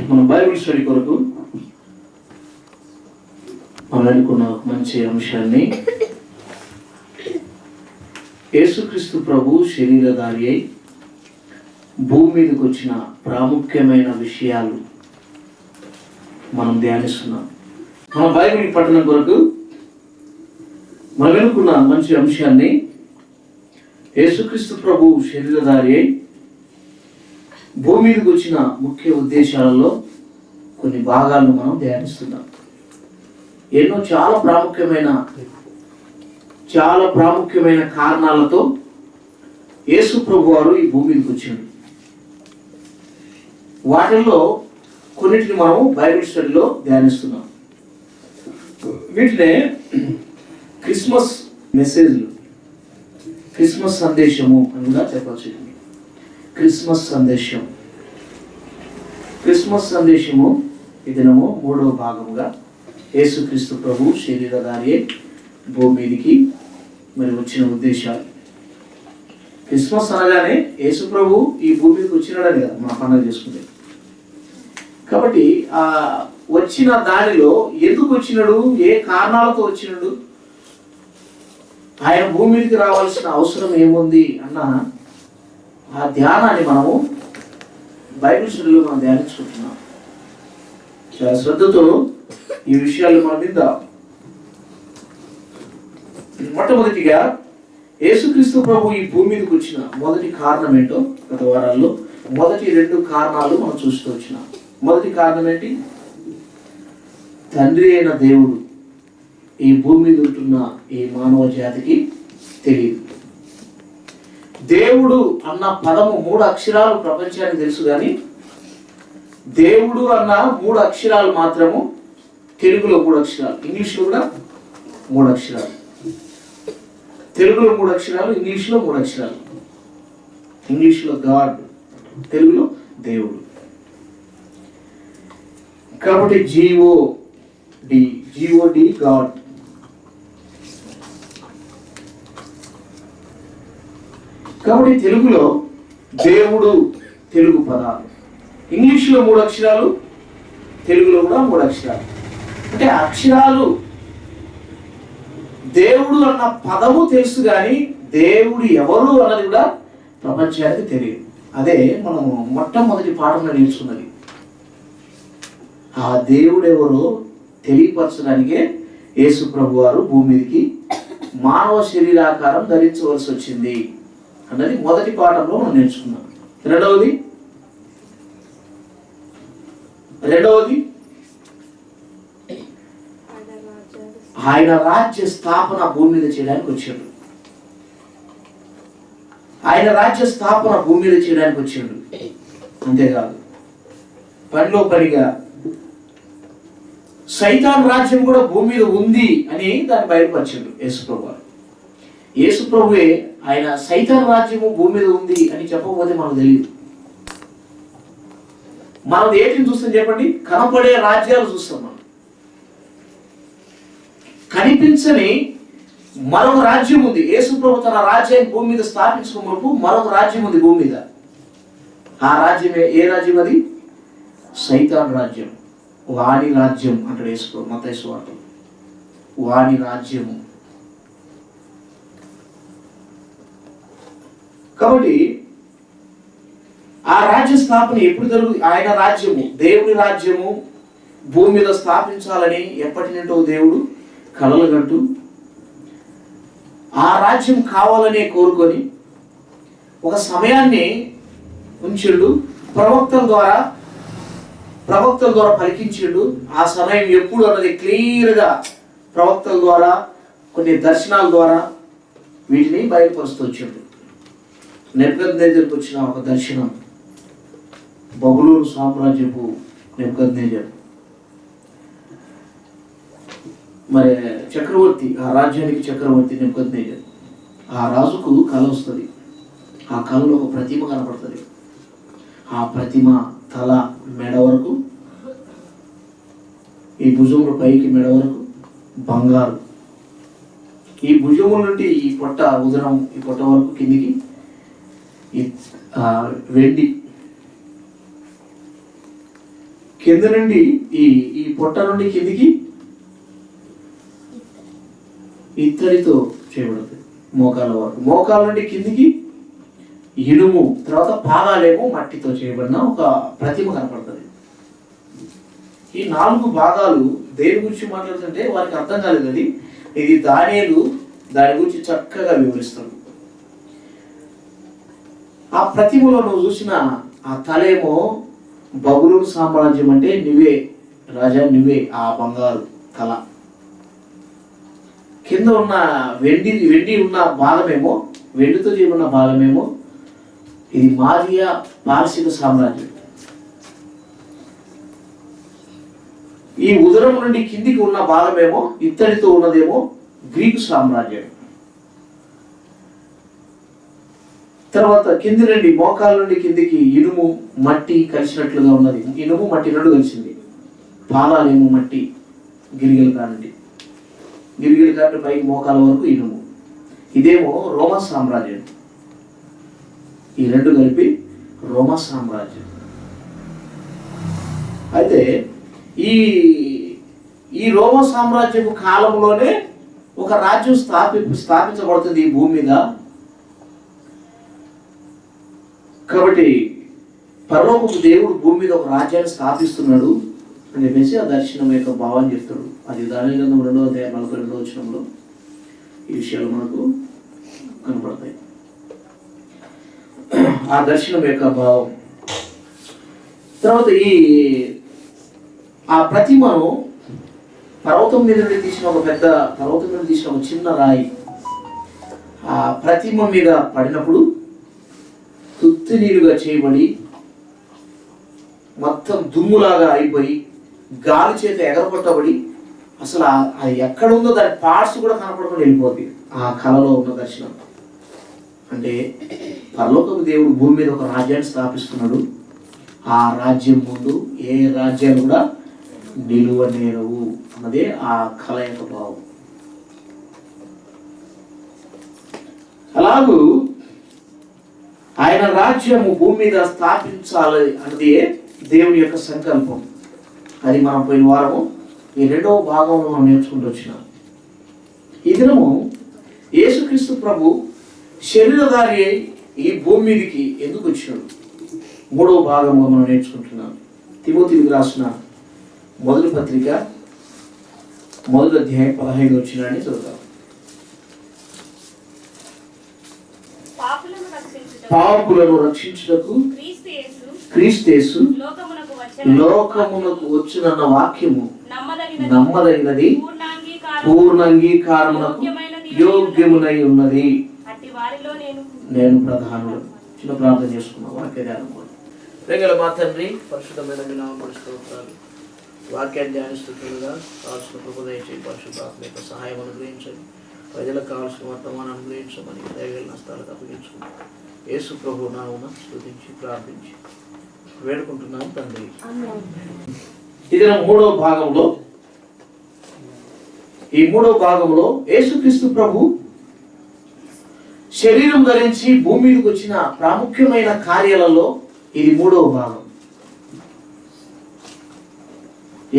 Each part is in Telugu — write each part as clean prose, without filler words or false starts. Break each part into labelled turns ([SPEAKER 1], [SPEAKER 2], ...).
[SPEAKER 1] మన బైబిల్ స్టడీ కొరకు మనం అనుకున్న మంచి అంశాన్ని యేసుక్రీస్తు ప్రభు శరీరధారి అయి భూమి మీదకి వచ్చిన ప్రాముఖ్యమైన విషయాలు మనం ధ్యానిస్తున్నాం. మన బైబిల్ పఠనం కొరకు మనం అనుకున్న మంచి అంశాన్ని యేసుక్రీస్తు ప్రభు శరీరధారి అయి భూమి మీదకి వచ్చిన ముఖ్య ఉద్దేశాలలో కొన్ని భాగాలను మనం ధ్యానిస్తున్నాం. ఎన్నో చాలా ప్రాముఖ్యమైన కారణాలతో యేసు ప్రభు వారు ఈ భూమి మీదకి వచ్చాడు. వాటిల్లో కొన్నిటిని మనం బైబిల్ స్టడీలో ధ్యానిస్తున్నాం. వీటినే క్రిస్మస్ మెసేజ్లు, క్రిస్మస్ సందేశము అని కూడా చెప్పచ్చు. క్రిస్మస్ సందేశము ఈ దినము 3వ భాగముగా యేసుక్రీస్తు ప్రభు శరీరధారి భూమి మీదికి మరి వచ్చిన ఉద్దేశాలు. క్రిస్మస్ అనగానే యేసు ప్రభు ఈ భూమి మీదకి వచ్చినాడని కదా మన పండుగ చేసుకుంటే. కాబట్టి ఆ వచ్చిన దానిలో ఎందుకు వచ్చినాడు, ఏ కారణాలతో వచ్చినాడు, ఆయన భూమి మీదకి రావాల్సిన అవసరం ఏముంది అన్న ఆ ధ్యానాన్ని మనము బైబిల్ స్టడీలో మనం ధ్యానించుకుంటున్నాం. చాలా శ్రద్ధతో ఈ విషయాలు మన మీద. మొట్టమొదటిగా యేసుక్రీస్తు ప్రభు ఈ భూమి మీదకి వచ్చిన మొదటి కారణం ఏంటో గత వారాల్లో మొదటి 2 కారణాలు మనం చూస్తూ వచ్చినాం. మొదటి కారణం ఏంటి? తండ్రి అయిన దేవుడు ఈ భూమి మీద ఉంటున్న ఈ మానవ జాతికి తెలియదు. దేవుడు అన్న పదము 3 అక్షరాలు ప్రపంచానికి తెలుసు, కానీ దేవుడు అన్న 3 అక్షరాలు మాత్రము తెలుగులో 3 అక్షరాలు, ఇంగ్లీష్లో కూడా 3 అక్షరాలు. తెలుగులో 3 అక్షరాలు, ఇంగ్లీష్లో 3 అక్షరాలు. ఇంగ్లీష్లో గాడ్, తెలుగులో దేవుడు. కాబట్టి GOD గాడ్. కాబట్టి తెలుగులో దేవుడు తెలుగు పదాలు, ఇంగ్లీష్లో 3 అక్షరాలు, తెలుగులో కూడా 3 అక్షరాలు. అంటే అక్షరాలు దేవుడు అన్న పదము తెలుసు, కానీ దేవుడు ఎవరు అన్నది కూడా ప్రపంచానికి తెలియదు. అదే మనము మొట్టమొదటి పాఠంలో నేర్చుకున్నది. ఆ దేవుడు ఎవరో తెలియపరచడానికే యేసు ప్రభు వారు భూమి మీదకి మానవ శరీరాకారం ధరించవలసి వచ్చింది అన్నది మొదటి పాఠంలో మనం నేర్చుకున్నాం. రెండవది ఆయన రాజ్య స్థాపన భూమి మీద చేయడానికి వచ్చాడు. అంతేకాదు, పనిలో పనిగా సైతాన్ రాజ్యం కూడా భూమి మీద ఉంది అని దాన్ని బయలుపరిచాడు యేసుప్రభు వారు. యేసుప్రభువే ఆయన సైతాన్ రాజ్యము భూమి మీద ఉంది అని చెప్పకపోతే మనకు తెలియదు. మనం ఏంటిని చూస్తాం చెప్పండి? కనపడే రాజ్యాలు చూస్తాం. మనం కనిపించని మరొక రాజ్యం ఉంది. యేసుప్రభు తన రాజ్యాన్ని భూమి మీద స్థాపించుకున్నప్పుడు మరొక రాజ్యం ఉంది భూమి మీద. ఆ రాజ్యమే ఏ రాజ్యం? అది సైతాన్ రాజ్యం. వాని రాజ్యం అంటాడు యేసుప్రభు మత్తయి సువార్తలో. వాని రాజ్యము. కాబట్టి ఆ రాజ్య స్థాపన ఎప్పుడు జరుగుతుంది? ఆయన రాజ్యము, దేవుని రాజ్యము భూమి మీద స్థాపించాలని ఎప్పటి నుండో దేవుడు కలలుగంటూ ఆ రాజ్యం కావాలనే కోరుకొని ఒక సమయాన్ని ఉంచిండు. ప్రవక్తల ద్వారా పలికించిండు. ఆ సమయం ఎప్పుడు అన్నది క్లియర్గా ప్రవక్తల ద్వారా, కొన్ని దర్శనాల ద్వారా వీటిని బయలుపరుస్తూ వచ్చిండు. నెబుకద్నెజరుకు వచ్చిన ఒక దర్శనం, బబులోను సామ్రాజ్యపు నెబుకద్నెజరు మరి చక్రవర్తి, ఆ రాజ్యానికి చక్రవర్తి నెబుకద్నెజరు. ఆ రాజుకు కళ వస్తుంది. ఆ కళలో ఒక ప్రతిమ కనపడుతుంది. ఆ ప్రతిమ తల మెడ వరకు, ఈ భుజముల పైకి మెడ వరకు బంగారు, ఈ భుజముల నుండి ఈ పొట్ట ఉదరం ఈ పొట్ట వరకు కిందికి వెండి. కింద నుండి ఈ ఈ పొట్ట నుండి కిందికి ఇత్తడితో చేయబడుతుంది. మోకాల వరకు, మోకాల నుండి కిందికి ఇనుము, తర్వాత పాదాలేమో మట్టితో చేయబడిన ఒక ప్రతిమ కనపడుతుంది. ఈ 4 భాగాలు దేని గురించి మాట్లాడుతుంటే వారికి అర్థం కాలేదు. అది ఇది దానియేలు దాని గురించి చక్కగా వివరిస్తాడు. ఆ ప్రతిమలో నువ్వు చూసిన ఆ తలేమో బబులోను సామ్రాజ్యం, అంటే నువ్వే రాజా, నువ్వే ఆ బంగారు తల. కింద ఉన్న వెండి ఉన్న భాగమేమో, వెండితో చేయబడిన భాగమేమో ఇది మాదియా పారసీక సామ్రాజ్యం. ఈ ఉదరం నుండి కిందికి ఉన్న భాగమేమో, ఇత్తడితో ఉన్నదేమో గ్రీకు సామ్రాజ్యం. తర్వాత కింది నుండి మోకాల నుండి కిందికి ఇనుము మట్టి కలిసినట్లుగా ఉన్నది. ఇనుము మట్టి రెండు కలిసింది. పాదాలేమో మట్టి, గిరిగిల కానండి, గిరిగిల కాటి పైకి మోకాల వరకు ఇనుము. ఇదేమో రోమా సామ్రాజ్యం. ఈ రెండు కలిపి రోమా సామ్రాజ్యం. అయితే ఈ ఈ రోమా సామ్రాజ్యపు కాలంలోనే ఒక రాజ్యం స్థాపించబడుతుంది ఈ భూమి మీద. కాబట్టి పరలోకపు దేవుడు భూమి మీద ఒక రాజ్యాన్ని స్థాపిస్తున్నాడు అని చెప్పేసి ఆ దర్శనం యొక్క భావాన్ని చెప్తాడు. అది దానియేలు గ్రంథం 2వ అధ్యాయం 42వ వచనంలో ఈ విషయాలు మనకు కనపడతాయి. ఆ దర్శనం యొక్క భావం. తర్వాత ఆ ప్రతిమను పర్వతం మీద నుండి తీసిన ఒక పెద్ద పర్వతం మీద తీసిన ఒక చిన్న రాయి ఆ ప్రతిమ మీద పడినప్పుడు తుత్తి నీరుగా చేయబడి మొత్తం దుమ్ములాగా అయిపోయి గాలి చేత ఎగరగొట్టబడి అసలు అది ఎక్కడ ఉందో దాని పార్ట్స్ కూడా కనపడకుండా వెళ్ళిపోతుంది. ఆ కళలో ఉన్న దర్శనం అంటే పరలోకపు దేవుడు భూమి మీద ఒక రాజ్యాన్ని స్థాపిస్తున్నాడు. ఆ రాజ్యం ముందు ఏ రాజ్యాలు కూడా నిలువనేరవు అన్నదే ఆ కళ యొక్క భావం. అలాగూ ఆయన రాజ్యము భూమి మీద స్థాపించాలి అన్నది దేవుని యొక్క సంకల్పం. అది మనం పోయిన వారము ఈ 2వ భాగంలో మనం నేర్చుకుంటూ వచ్చినాం. ఈ దినము యేసుక్రీస్తు ప్రభు శరీరధారి ఈ భూమి మీదకి ఎందుకు వచ్చినాడు 3వ భాగంలో మనం నేర్చుకుంటున్నాం. తిమోతికి రాసిన మొదటి పత్రిక 1వ అధ్యాయం 15వ వచనాన్ని చదువుతాం. పాపులను రక్షించుటకు క్రీస్తు యేసు లోకమునకు వచ్చునన్న వాక్యము నమ్మదగినది, పూర్ణ అంగీకారమునకు యోగ్యమునై ఉన్నది. నేను ప్రధానుడు. చిన్న ప్రార్థన చేసుకున్నాం. వాక్య ధ్యానం ప్రేమగల మా తండ్రి, పరిశుద్ధమైన మీ నామమునకు స్తోత్రాలు. వాక్యాన్ని ధ్యానిస్తుండగా కావాల్సిన కృప దయచేసి పరిశుద్ధాత్మ యొక్క సహాయం అనుగ్రహించండి. ప్రజలకు కావాల్సిన వర్తమానం అనుగ్రహించమని దయగల నష్టాలకు అప్పగించుకున్నాం. యేసు ప్రభు నామమున స్తుతించి ప్రార్థించి వేడుకుంటున్నాం తండ్రి. ఇది 3వ భాగంలో ఈ 3వ భాగంలో యేసుక్రీస్తు ప్రభు శరీరం ధరించి భూమి మీదకి వచ్చిన ప్రాముఖ్యమైన కార్యాలలో ఇది 3వ భాగం.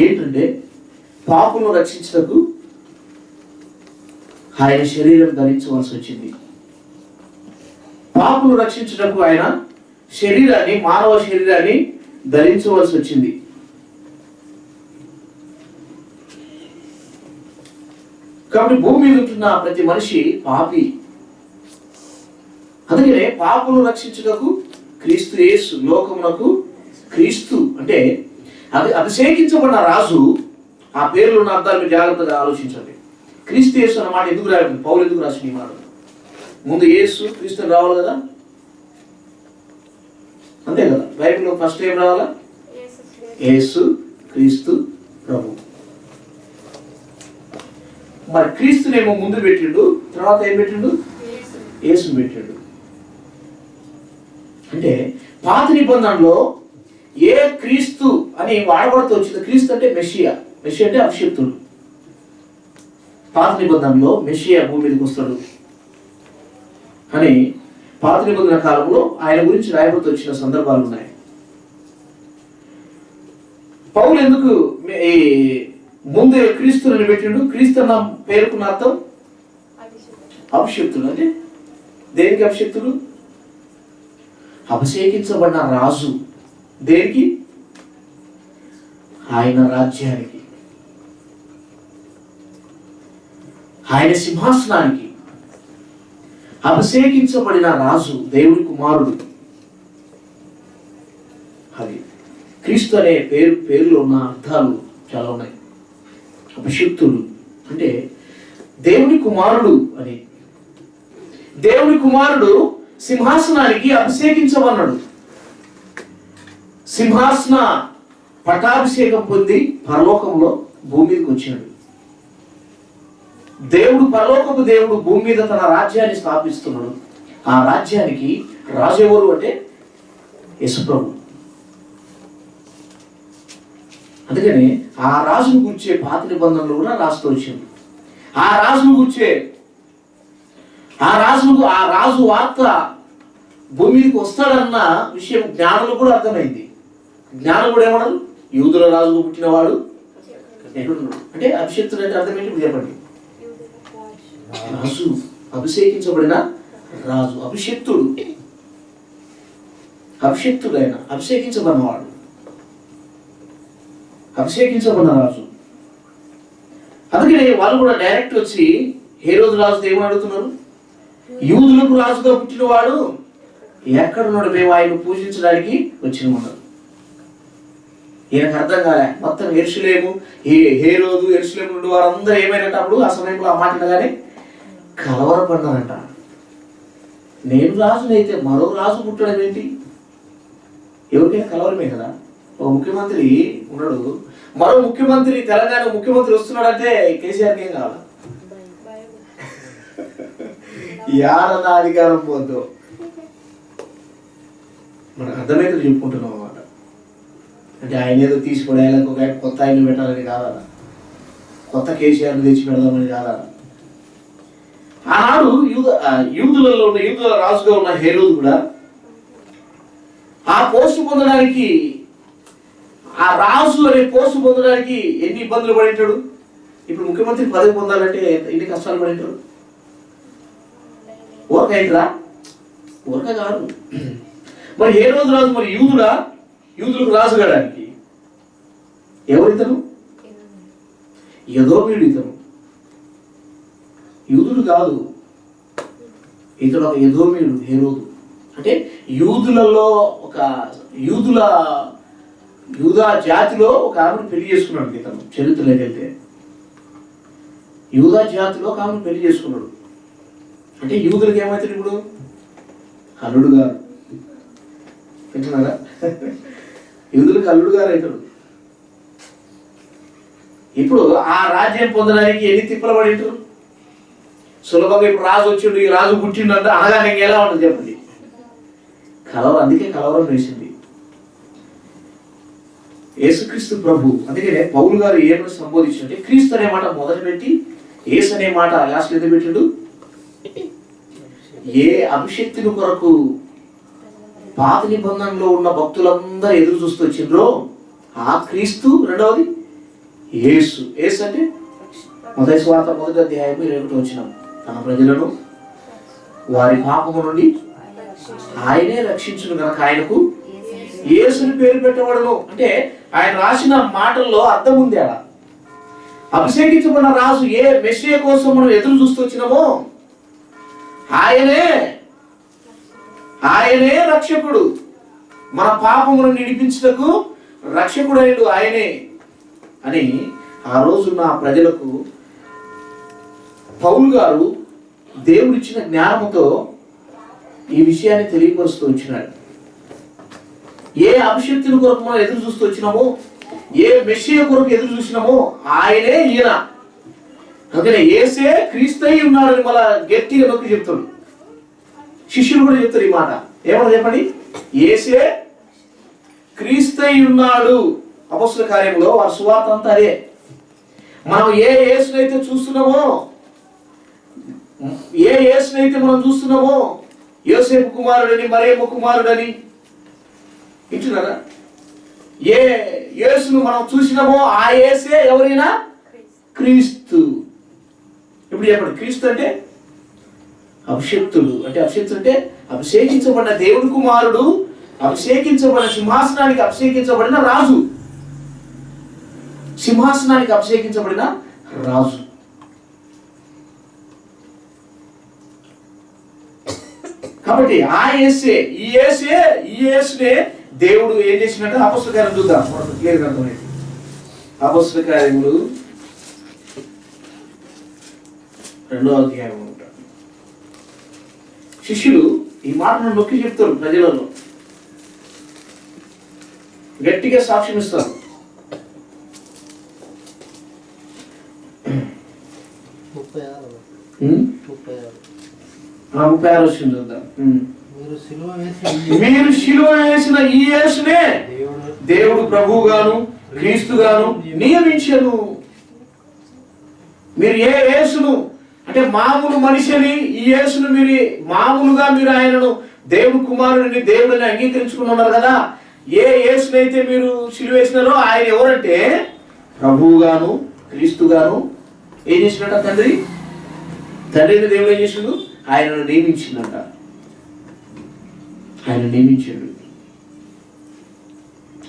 [SPEAKER 1] ఏంటంటే పాపులను రక్షించటకు ఆయన శరీరం ధరించవలసి వచ్చింది. పాపులను రక్షించటకు ఆయన శరీరాన్ని, మానవ శరీరాన్ని ధరించవలసి వచ్చింది. కాబట్టి భూమి మీద ఉంటున్న ప్రతి మనిషి పాపి. అందుకనే పాపులను రక్షించుటకు క్రీస్తు యేసు లోకమునకు. క్రీస్తు అంటే అభిషేకించబడిన రాజు. ఆ పేర్లు ఉన్న అర్థాలు మీరు జాగ్రత్తగా ఆలోచించండి. క్రీస్తు యేసు అన్న మాట ఎందుకు రాయబడింది? పౌలు ఎందుకు రాసిన ఈ మాట? ముందు యేసు క్రీస్తు రావాలి కదా, అంతే కదా. బైబిల్లో ఫస్ట్ ఏం రావాలా? యేసు క్రీస్తు ప్రభు. మరి క్రీస్తునేమో ముందు పెట్టిండు, తర్వాత ఏం పెట్టిండు? యేసుని పెట్టిండు. అంటే పాత నిబంధనలో ఏ క్రీస్తు అని వాడబడుతూ వచ్చింది? క్రీస్తు అంటే మెషియా. మెషియా అంటే అభిషిక్తుడు. పాత నిబంధనలో మెషియా భూమి మీదకి వస్తాడు అని పాత నిబంధన కాలంలో ఆయన గురించి రాయబడుతూ వచ్చిన సందర్భాలు ఉన్నాయి. పౌలు ఎందుకు ఈ ముందే క్రీస్తుని పెట్టిండు? క్రీస్తు అన్న పేరుకున్న అర్థం అభిషిక్తుడు. అంటే దేనికి అభిషిక్తుడు? అభిషేకించబడిన రాజు. దేనికి? ఆయన రాజ్యానికి, ఆయన సింహాసనానికి అభిషేకించబడిన రాజు, దేవుడి కుమారుడు. అది క్రీస్తు అనే పేరులో ఉన్న అర్థాలు చాలా ఉన్నాయి. అభిషిక్తుడు అంటే దేవుని కుమారుడు అని. దేవుని కుమారుడు సింహాసనానికి అభిషేకించమన్నాడు. సింహాసన పట్టాభిషేకం పొంది పరలోకంలో భూమి మీదకి వచ్చినాడు. దేవుడు, పరలోకపు దేవుడు భూమి మీద తన రాజ్యాన్ని స్థాపిస్తున్నాడు. ఆ రాజ్యానికి రాజు ఎవరు అంటే యేసుప్రభు. అందుకని ఆ రాజును కూర్చే పాత నిబంధనలు కూడా రాస్తూ వచ్చింది. ఆ రాజును కూర్చే ఆ రాజు వార్త భూమి మీదకి వస్తాడన్న విషయం జ్ఞానులు కూడా అర్థమైంది. జ్ఞానులు కూడా ఏమన్నారు? యూదుల రాజుకు పుట్టినవాడు ఎక్కడున్నాడు అంటే అభిషేక్తుడు అంటే అర్థం ఏంటి? ఇప్పుడు చెప్పండి. రాజు, అభిషేకించబడిన రాజు, అభిషేక్తుడు. అభిషేక్తుడు ఆయన, అభిషేకించబడినవాడు, అభిషేకించబడిన రాజు. అందుకని వాళ్ళు కూడా డైరెక్ట్ వచ్చి హేరోదు రాజు ఏమని అడుగుతున్నారు? యూదులకు రాజుగా పుట్టినవాడు ఎక్కడున్నాడు? మేము ఆయన పూజించడానికి వచ్చినమన్నారు. ఈయనకు అర్థం కాలే. మొత్తం యెరూషలేము, హేరోదు, యెరూషలేము నుండి వారందరూ ఏమైనప్పుడు ఆ సమయంలో ఆ మాట కానీ కలవరపడ్డారంట. నేను రాజునైతే మరో రాజు పుట్టడం ఏంటి? ఎవరికైనా కలవరమే కదా. ఒక ముఖ్యమంత్రి ఉన్నాడు, మరో ముఖ్యమంత్రి, తెలంగాణ ముఖ్యమంత్రి వస్తున్నాడంటే కేసీఆర్కి ఏం కావాలి? యారన్న అధికారం పోద్దు. మనకు అర్థమైతే చెప్పుకుంటున్నాం అన్నమాట. అంటే ఆయన ఏదో తీసిపడేయాలని ఒక కొత్త ఆయన పెట్టాలని కాదా, కొత్త కేసీఆర్ని తెచ్చి పెడదామని కాదా. ఆనాడు యూదులలో ఉన్న యూదుల రాజుగా ఉన్న హేరోదు కూడా ఆ పోస్టు పొందడానికి, ఆ రాజు అనే పోస్టు పొందడానికి ఎన్ని ఇబ్బందులు పడింటాడు. ఇప్పుడు ముఖ్యమంత్రి పదవి పొందాలంటే ఎన్ని కష్టాలు పడింటాడు. ఊరక అయిందిరా, ఊరక కాదు. మరి హేరోదు రాజు మరి యూదులకు రాజు కావడానికి ఎవరితను? ఎదోమీయుడు ఇతను. యూదుడు కాదు, ఇతడు ఒక ఎదోమీయుడు హేరోదు. అంటే యూదులలో ఒక యూదా జాతిలో ఒక ఆమెను పెళ్లి చేసుకున్నాడు ఇతను. చరిత్రలోకి వెళ్తే యూదా జాతిలో ఒక ఆమెను పెళ్లి చేసుకున్నాడు. అంటే యూదులకు ఏమవుతాడు ఇప్పుడు? అల్లుడు గారు. వింటున్నారా? యూదులకు అల్లుడు గారు అవుతాడు. ఇప్పుడు ఆ రాజ్యం పొందడానికి ఎన్ని తిప్పలు పడింటారు. సులభంగా ఇప్పుడు రాజు వచ్చిండు, ఈ రాజు పుట్టిండు అంటే అనగానే ఎలా ఉంటుంది చెప్పండి? కలవరం. అందుకే కలవరం వేసింది యేసుక్రీస్తు ప్రభు. అందుకనే పౌలు గారు ఏమని సంబోధించంటే క్రీస్తు అనే మాట మొదట పెట్టి యేసు అనే మాట లాస్ట్ ఎందుకు పెట్టాడు? ఏ అభిషేక్తుని కొరకు పాత నిబంధనలో ఉన్న భక్తులందరూ ఎదురు చూస్తూ వచ్చిండ్రో ఆ క్రీస్తు. రెండవది యేసు. యేసు అంటే మొదటి స్వార్థ 1వ అధ్యాయం 21 వచ్చినాం. తన ప్రజలను వారి పాపము నుండి ఆయనే రక్షించును కనుక ఆయనకు యేసుని పేరు పెట్టబడును. అంటే ఆయన రాసిన మాటల్లో అర్థం ఉంది. అలా అభిషేకించబడిన రాజు, ఏ మెస్సియా కోసం మనం ఎదురు చూస్తూ వచ్చినామో ఆయనే రక్షకుడు. మన పాపమును నిడిపించుటకు రక్షకుడైనడు ఆయనే అని ఆ రోజున్న ప్రజలకు పౌలు గారు దేవుడిచ్చిన జ్ఞానముతో ఈ విషయాన్ని తెలియపరుస్తూ వచ్చినాడు. ఏ అభిషేక్తుని కొరకు మనం ఎదురు చూస్తూ వచ్చినామో, ఏ మెస్సియా కొరకు ఎదురు చూసినామో ఆయనే ఈయన. అందుకనే యేసే క్రీస్తై ఉన్నాడని మళ్ళా గట్టిగా నొక్కి చెప్తాడు. శిష్యులు కూడా చెప్తారు ఈ మాట. ఏమన్నా చెప్పండి? యేసే క్రీస్తై ఉన్నాడు. అపొస్తలుల కార్యంలో వారి సువార్త అంతా అదే. మనం ఏ యేసునైతే చూస్తున్నామో, ఏ యేసునైతే మనం చూస్తున్నామో, యోసేపు కుమారుడని, మరియమ్మ కుమారుడని, వింటున్నారా? ఏ యేసును మనం చూసినామో ఆ యేసే ఎవరైనా క్రీస్తు. ఇప్పుడు చెప్పండి, క్రీస్తు అంటే అభిషక్తుడు. అంటే అభిషక్తుడు అంటే అభిషేకించబడిన దేవుని కుమారుడు, అభిషేకించబడిన సింహాసనానికి అభిషేకించబడిన రాజు. సింహాసనానికి అభిషేకించబడిన రాజు. కాబట్టి ఆ యేసే, ఈ యేసునే దేవుడు ఏం చేసినట్టు అపొస్తలుల కార్యం చూద్దాం, మనకు క్లియర్గా అర్థమైంది. అపొస్తలుల కార్యములు 2వ అధ్యాయం. శిష్యులు ఈ మాటను నొక్కి చెప్తారు, ప్రజలలో గట్టిగా సాక్ష్యం ఇస్తారు. 36 వచ్చింది చూద్దాం. మీరు సిలువ వేసిన ఈ యేసునే దేవుడు ప్రభువుగాను క్రీస్తుగాను నియమించెను. మీరు ఏ యేసును అంటే మామూలు మనిషిని, ఈ యేసును మీరు మామూలుగా మీరు ఆయనను దేవుడు కుమారుడిని దేవుడిని అంగీకరించుకున్నారు కదా. ఏ యేసునైతే మీరు సిలువ వేసినారో ఆయన ఎవరంటే ప్రభువుగాను క్రీస్తుగాను ఏం చేసినట్ట తండ్రి దేవుడు ఏం చేసిండు, ఆయనను నియమించిందంట. ఆయన నియమించాడు.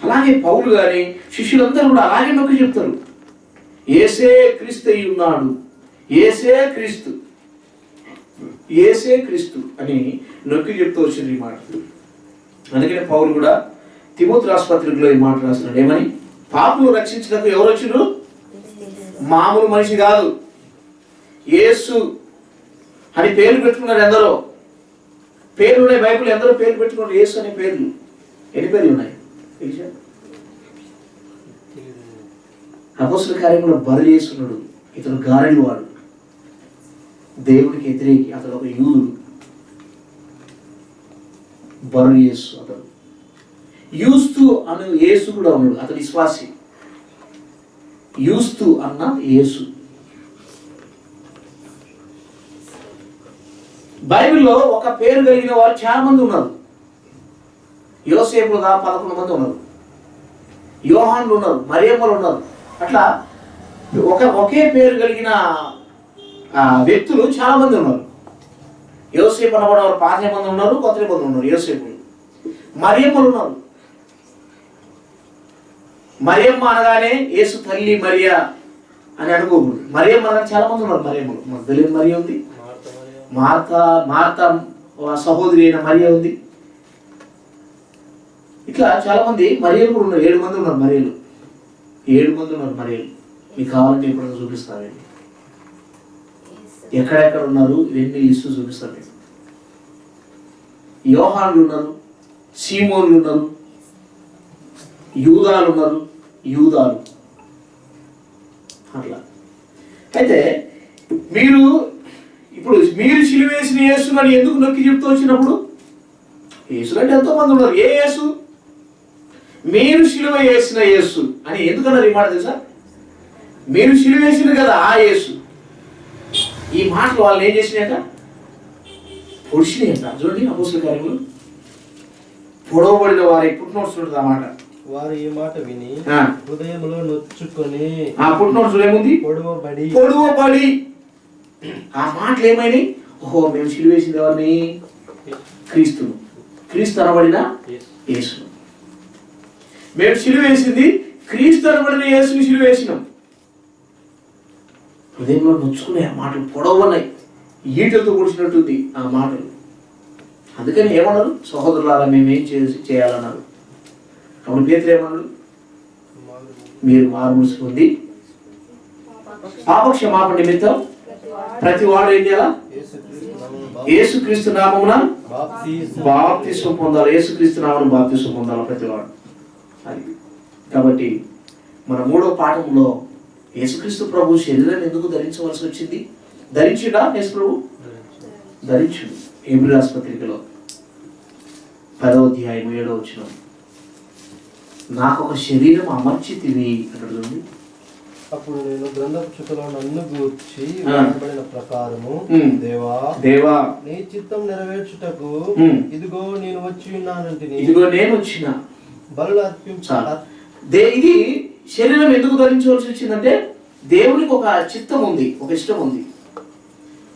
[SPEAKER 1] అలాగే పౌలు గాని శిష్యులందరూ కూడా అలాగే నొక్కి చెప్తారు, యేసే క్రీస్తు అయి ఉన్నాడు, యేసే క్రీస్తు, యేసే క్రీస్తు అని నొక్కి చెప్తూ వచ్చింది ఈ మాట. అందుకనే పౌలు కూడా తిమోతి రాష్ట్రపత్రికలో ఈ మాట రాస్తున్నాడు. ఏమని? పాపులు రక్షించినకు ఎవరు వచ్చిండ్రు? మామూలు మనిషి కాదు, యేసు అని పేర్లు పెట్టుకున్నారు. ఎందరో పేర్లు ఉన్నాయి బైబిల్, ఎందరో పేర్లు పెట్టుకున్నారు యేసు అనే పేర్లు. ఎన్ని పేర్లు ఉన్నాయి? అపొస్తలుల కార్యంలో బరి యేసున్నాడు, ఇతను గారెడి వాడు, దేవుడికి వ్యతిరేకి, అతడు ఒక యూదుడు. బరి యేసు అతడు. యూస్తు అనే యేసు కూడా ఉన్నాడు, అతడు విశ్వాసి. యూస్తు అన్న యేసు. బైబిల్లో ఒక పేరు కలిగిన వారు చాలా మంది ఉన్నారు. యోసేపులుగా 11 మంది ఉన్నారు, యోహాన్లు ఉన్నారు, మరియమ్మలు ఉన్నారు. అట్లా ఒకే పేరు కలిగిన వ్యక్తులు చాలా మంది ఉన్నారు. యోసేపు అనబడేవారు పాత మంది ఉన్నారు, కొత్త మంది ఉన్నారు. యోసేపులు, మరియమ్మలు ఉన్నారు. మరియమ్మ అనగానే యేసు తల్లి మరియా అని అనుకోకూడదు. మరియమ్మ అనగానే చాలా మంది ఉన్నారు. మరియమ్మలు, మగ్దలేని మరియ ఉంది, మార్తా సహోదరి అయిన మరియ ఉంది. ఇట్లా చాలా మంది మరియలు కూడా ఉన్నారు. 7 మంది ఉన్నారు మరియలు. 7 మంది ఉన్నారు మరియలు. మీకు కావాలంటే ఎప్పుడైనా చూపిస్తాను, ఎక్కడెక్కడ ఉన్నారు ఇవన్నీ లిస్టు చూపిస్తాను మీకు. యోహాన్లు ఉన్నారు, సీమోన్లు ఉన్నారు, యూదాలు ఉన్నారు, యూదాలు. అట్లా అయితే ఇప్పుడు మీరు సిలువ వేసిన యేసు అని ఎందుకు నొక్కి చెప్తూ వచ్చినప్పుడు, యేసు అంటే ఎంతో మంది ఉన్నారు. ఏ యేసు? మీరు సిలువ వేసిన యేసు అని ఎందుకన్నారు ఈ మాట తెలుసా? మీరు సిలువ వేసిన కదా ఆ యేసు. ఈ మాటలు వాళ్ళు ఏం చేసినాయట? పొడిచినాయట. చూడండి అపొస్తలుల కార్యములు. పొడవబడిన వారి పుట్టినోట్స్ ఉంటుంది ఆ మాట.
[SPEAKER 2] వారు ఈ మాట విని హృదయంలో నొచ్చుకొని,
[SPEAKER 1] ఆ పుట్టినోట్స్ ఏముంది? పొడవబడి. ఆ మాటలు ఏమైనాయి? ఓహో, మేము సిలువ వేసింది ఎవరిని? క్రీస్తును. క్రీస్తు అనబడిన యేసును. మేము సిలువ వేసింది క్రీస్తు అనబడిన యేసుని సిలువ వేసినాం. హృదయంలో నొచ్చుకునే ఆ మాటలు పొడవన్నాయి, ఈటలతో పొడిచినట్టుంది ఆ మాటలు. అందుకని ఏమన్నారు? సహోదరులారా మేమేం చేయాలన్నారు. అప్పుడు పేతురు ఏమన్నాడు? మీరు మారుమనసు పొంది పాప క్షమాపణ నిమిత్తం ప్రతి వాడు ఏం చేయాలా? యేసుక్రీస్తు నామమున బాప్తిస్మం పొందాలి. యేసుక్రీస్తు నామమున బాప్తిస్మం పొందాలి ప్రతి వాడు. అది కాబట్టి మన 3వ పాఠంలో యేసుక్రీస్తు ప్రభు శరీరాన్ని ఎందుకు ధరించవలసి వచ్చింది? ధరించుడా యేసు ప్రభు? ధరించుడు. హెబ్రీ పత్రికలో 10వ అధ్యాయం 7వ వచనం, నాకు ఒక శరీరం అమర్చితివి అంటుంది.
[SPEAKER 2] అప్పుడు నేను గ్రంథపు చుట్టలో నన్ను గూర్చి వ్రాయబడిన ప్రకారము, దేవా నీ చిత్తం నెరవేర్చుటకు ఇదిగో నేను వచ్చి ఉన్నానంటిని.
[SPEAKER 1] ఇదిగో నేను వచ్చిన.
[SPEAKER 2] బలులు
[SPEAKER 1] ఇది శరీరం ఎందుకు ధరించవలసి వచ్చిందంటే దేవునికి ఒక చిత్తం ఉంది, ఒక ఇష్టం ఉంది.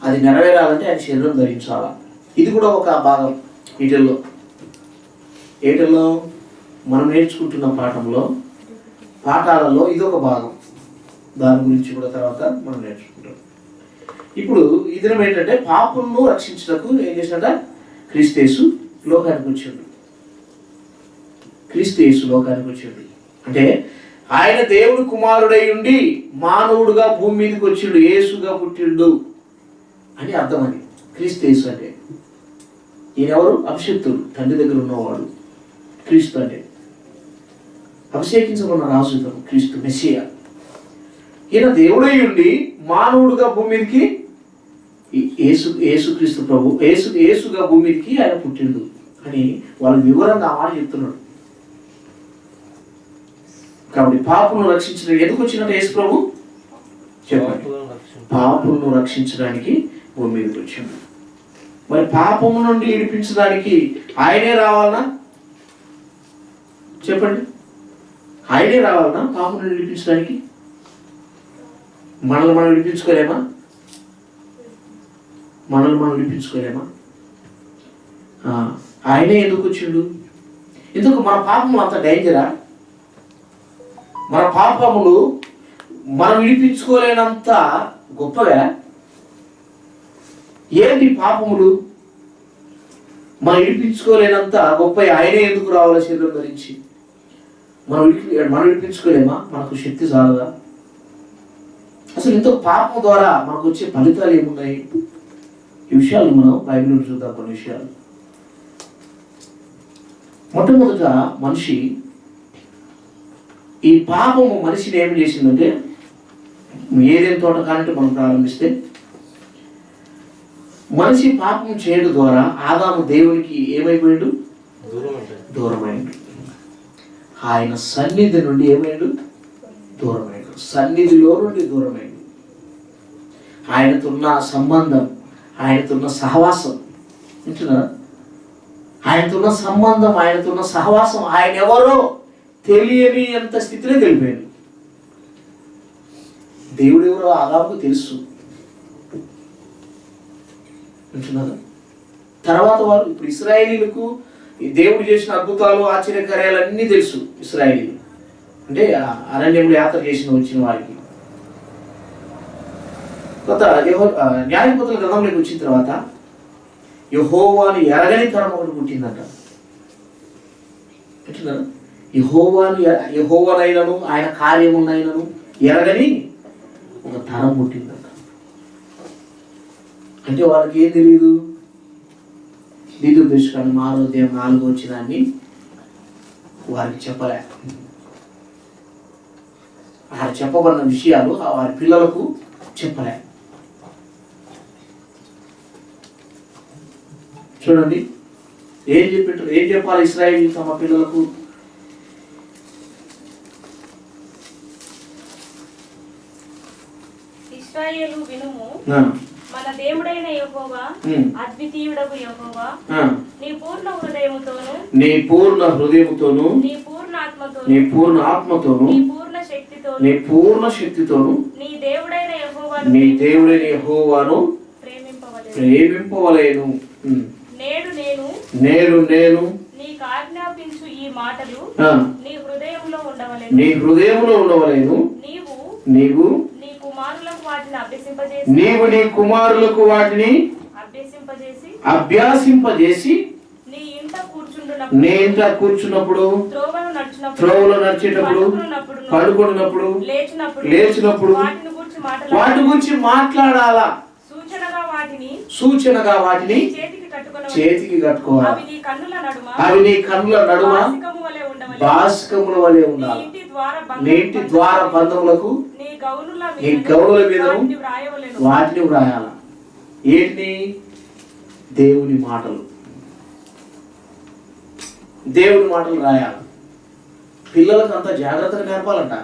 [SPEAKER 1] అది నెరవేరాలంటే ఆయన శరీరం ధరించాలా. ఇది కూడా ఒక భాగం ఏటల్లో మనం నేర్చుకుంటున్న పాఠాలలో ఇది ఒక భాగం. దాని గురించి కూడా తర్వాత మనం నేర్చుకుంటాం. ఇప్పుడు ఈ దినం ఏంటంటే పాపులను రక్షించడానికి ఏం చేసినట్ట క్రీస్తు యేసు లోకానికి వచ్చాడు. అంటే ఆయన దేవుడు కుమారుడై ఉండి మానవుడుగా భూమి మీదకి వచ్చిండు, యేసుగా పుట్టిండు అని అర్థం. అని క్రీస్తు యేసు అంటే ఈయనెవరు? అభిషిక్తుడు, తండ్రి దగ్గర ఉన్నవాడు. క్రీస్తు అంటే అభిషేకించబడిన రాజుతను, క్రీస్తు మెస్సియా. ఈయన దేవుడై ఉండి మానవుడుగా భూమి మీదకి యేసుక్రీస్తు ప్రభు యేసుగా భూమి మీదకి ఆయన పుట్టిండు అని వాళ్ళు వివరంగా ఆ మాట చెప్తున్నాడు. కాబట్టి పాపులను రక్షించడానికి ఎందుకు వచ్చినట్టు యేసు ప్రభు చెప్పండి. పాపులను రక్షించడానికి భూమి మీదకి వచ్చిండు. మరి పాపము నుండి విడిపించడానికి ఆయనే రావాలనా? చెప్పండి, ఆయనే రావాలనా పాపం నుండి విడిపించడానికి? మనల్ని మనం విడిపించుకోలేమా? ఆయనే ఎందుకు వచ్చిండు? ఎందుకు? మన పాపము అంత డేంజరా? మన పాపములు మనం విడిపించుకోలేనంత గొప్పగా ఏంటి పాపములు? మనం విడిపించుకోలేనంత గొప్ప ఆయనే ఎందుకు రావాలి శరీరం ధరించి? మనం విడిపించుకోలేమా? మనకు శక్తి చాలదా? అసలు ఇంత పాపం ద్వారా మనకు వచ్చే ఫలితాలు ఏమున్నాయి? ఈ విషయాలు మనం బైబిల్లో చూద్దాం. కొన్ని విషయాలు. మొట్టమొదట మనిషి ఈ పాపము మనిషిని ఏమి చేసిందంటే, ఏదేం తోట కానంటే మనం ప్రారంభిస్తే మనిషి పాపం చేయడం ద్వారా ఆదాము దేవునికి ఏమైపోయాడు? దూరమైండు. ఆయన సన్నిధి నుండి ఏమైండు? దూరమైండు. సన్నిధిలో నుండి దూరమైండు. ఆయనతో ఉన్న సంబంధం, ఆయనతో ఉన్న సహవాసం వింటున్నారా? ఆయనతో ఉన్న సంబంధం, ఆయనతో ఉన్న సహవాసం, ఆయన ఎవరో తెలియని అంత స్థితిలో తెలిపాడు. దేవుడు ఎవరో ఆదాముకు తెలుసు వింటున్నారా? తర్వాత వారు ఇప్పుడు ఇశ్రాయేలీలకు దేవుడు చేసిన అద్భుతాలు, ఆశ్చర్యకార్యాలు అన్నీ తెలుసు. ఇశ్రాయేలీలు అంటే అరణ్యంలో యాత్ర వచ్చిన వారికి. కొత్త న్యాయపతుల గ్రంథంలోకి వచ్చిన తర్వాత యెహోవాను ఎరగని తరం ఒకటి పుట్టిందంట. అంటున్నారు యెహోవానైనను ఆయన కార్యమునైనను ఎరగని ఒక తరం పుట్టిందంట. అంటే వాళ్ళకి ఏం తెలియదు? ద్వితీయోపదేశకాండం 6:4 వచ్చినాన్ని వారికి చెప్పలే. వారు చెప్పబడిన విషయాలు వారి పిల్లలకు చెప్పలే. చూడండి ఏం చెప్పాలి ఇశ్రాయేలు తమ పిల్లలకు?
[SPEAKER 3] ఇశ్రాయేలు వినుము, మన దేవుడైన యెహోవా అద్వితీయుడగు యెహోవా నీ పూర్ణ హృదయముతోను,
[SPEAKER 1] నీ పూర్ణ హృదయముతోను,
[SPEAKER 3] నీ పూర్ణ ఆత్మతోను,
[SPEAKER 1] నీ పూర్ణ ఆత్మతోను,
[SPEAKER 3] నీ పూర్ణ శక్తితోను,
[SPEAKER 1] నీ పూర్ణ శక్తితోను
[SPEAKER 3] నీ దేవుడైన
[SPEAKER 1] యెహోవాను ప్రేమింపవలెను. నేడు నేను
[SPEAKER 3] నీకు ఆజ్ఞాపించు ఈ మాటలు నీ హృదయంలో ఉండవలెను. నీవు నీ కుమారులకు వాటిని అభ్యాసింపజేసి నీ ఇంట కూర్చున్నప్పుడు, త్రోవలో నడిచేటప్పుడు, పడుకున్నప్పుడు, లేచినప్పుడు వాటి గురించి మాట్లాడాలా. సూచనగా వాటిని చేతికి కట్టుకోవాలి. అవి నీ కన్నుల నడుమ బాసికముల వలె ఉండాలి. నీటి ద్వార బంధములకు నీ గౌనుల మీద వాటిని వ్రాయాల. ఏంటిని? దేవుని మాటలు రాయాలి. పిల్లలకు అంత జాగ్రత్తగా నేర్పాలంట.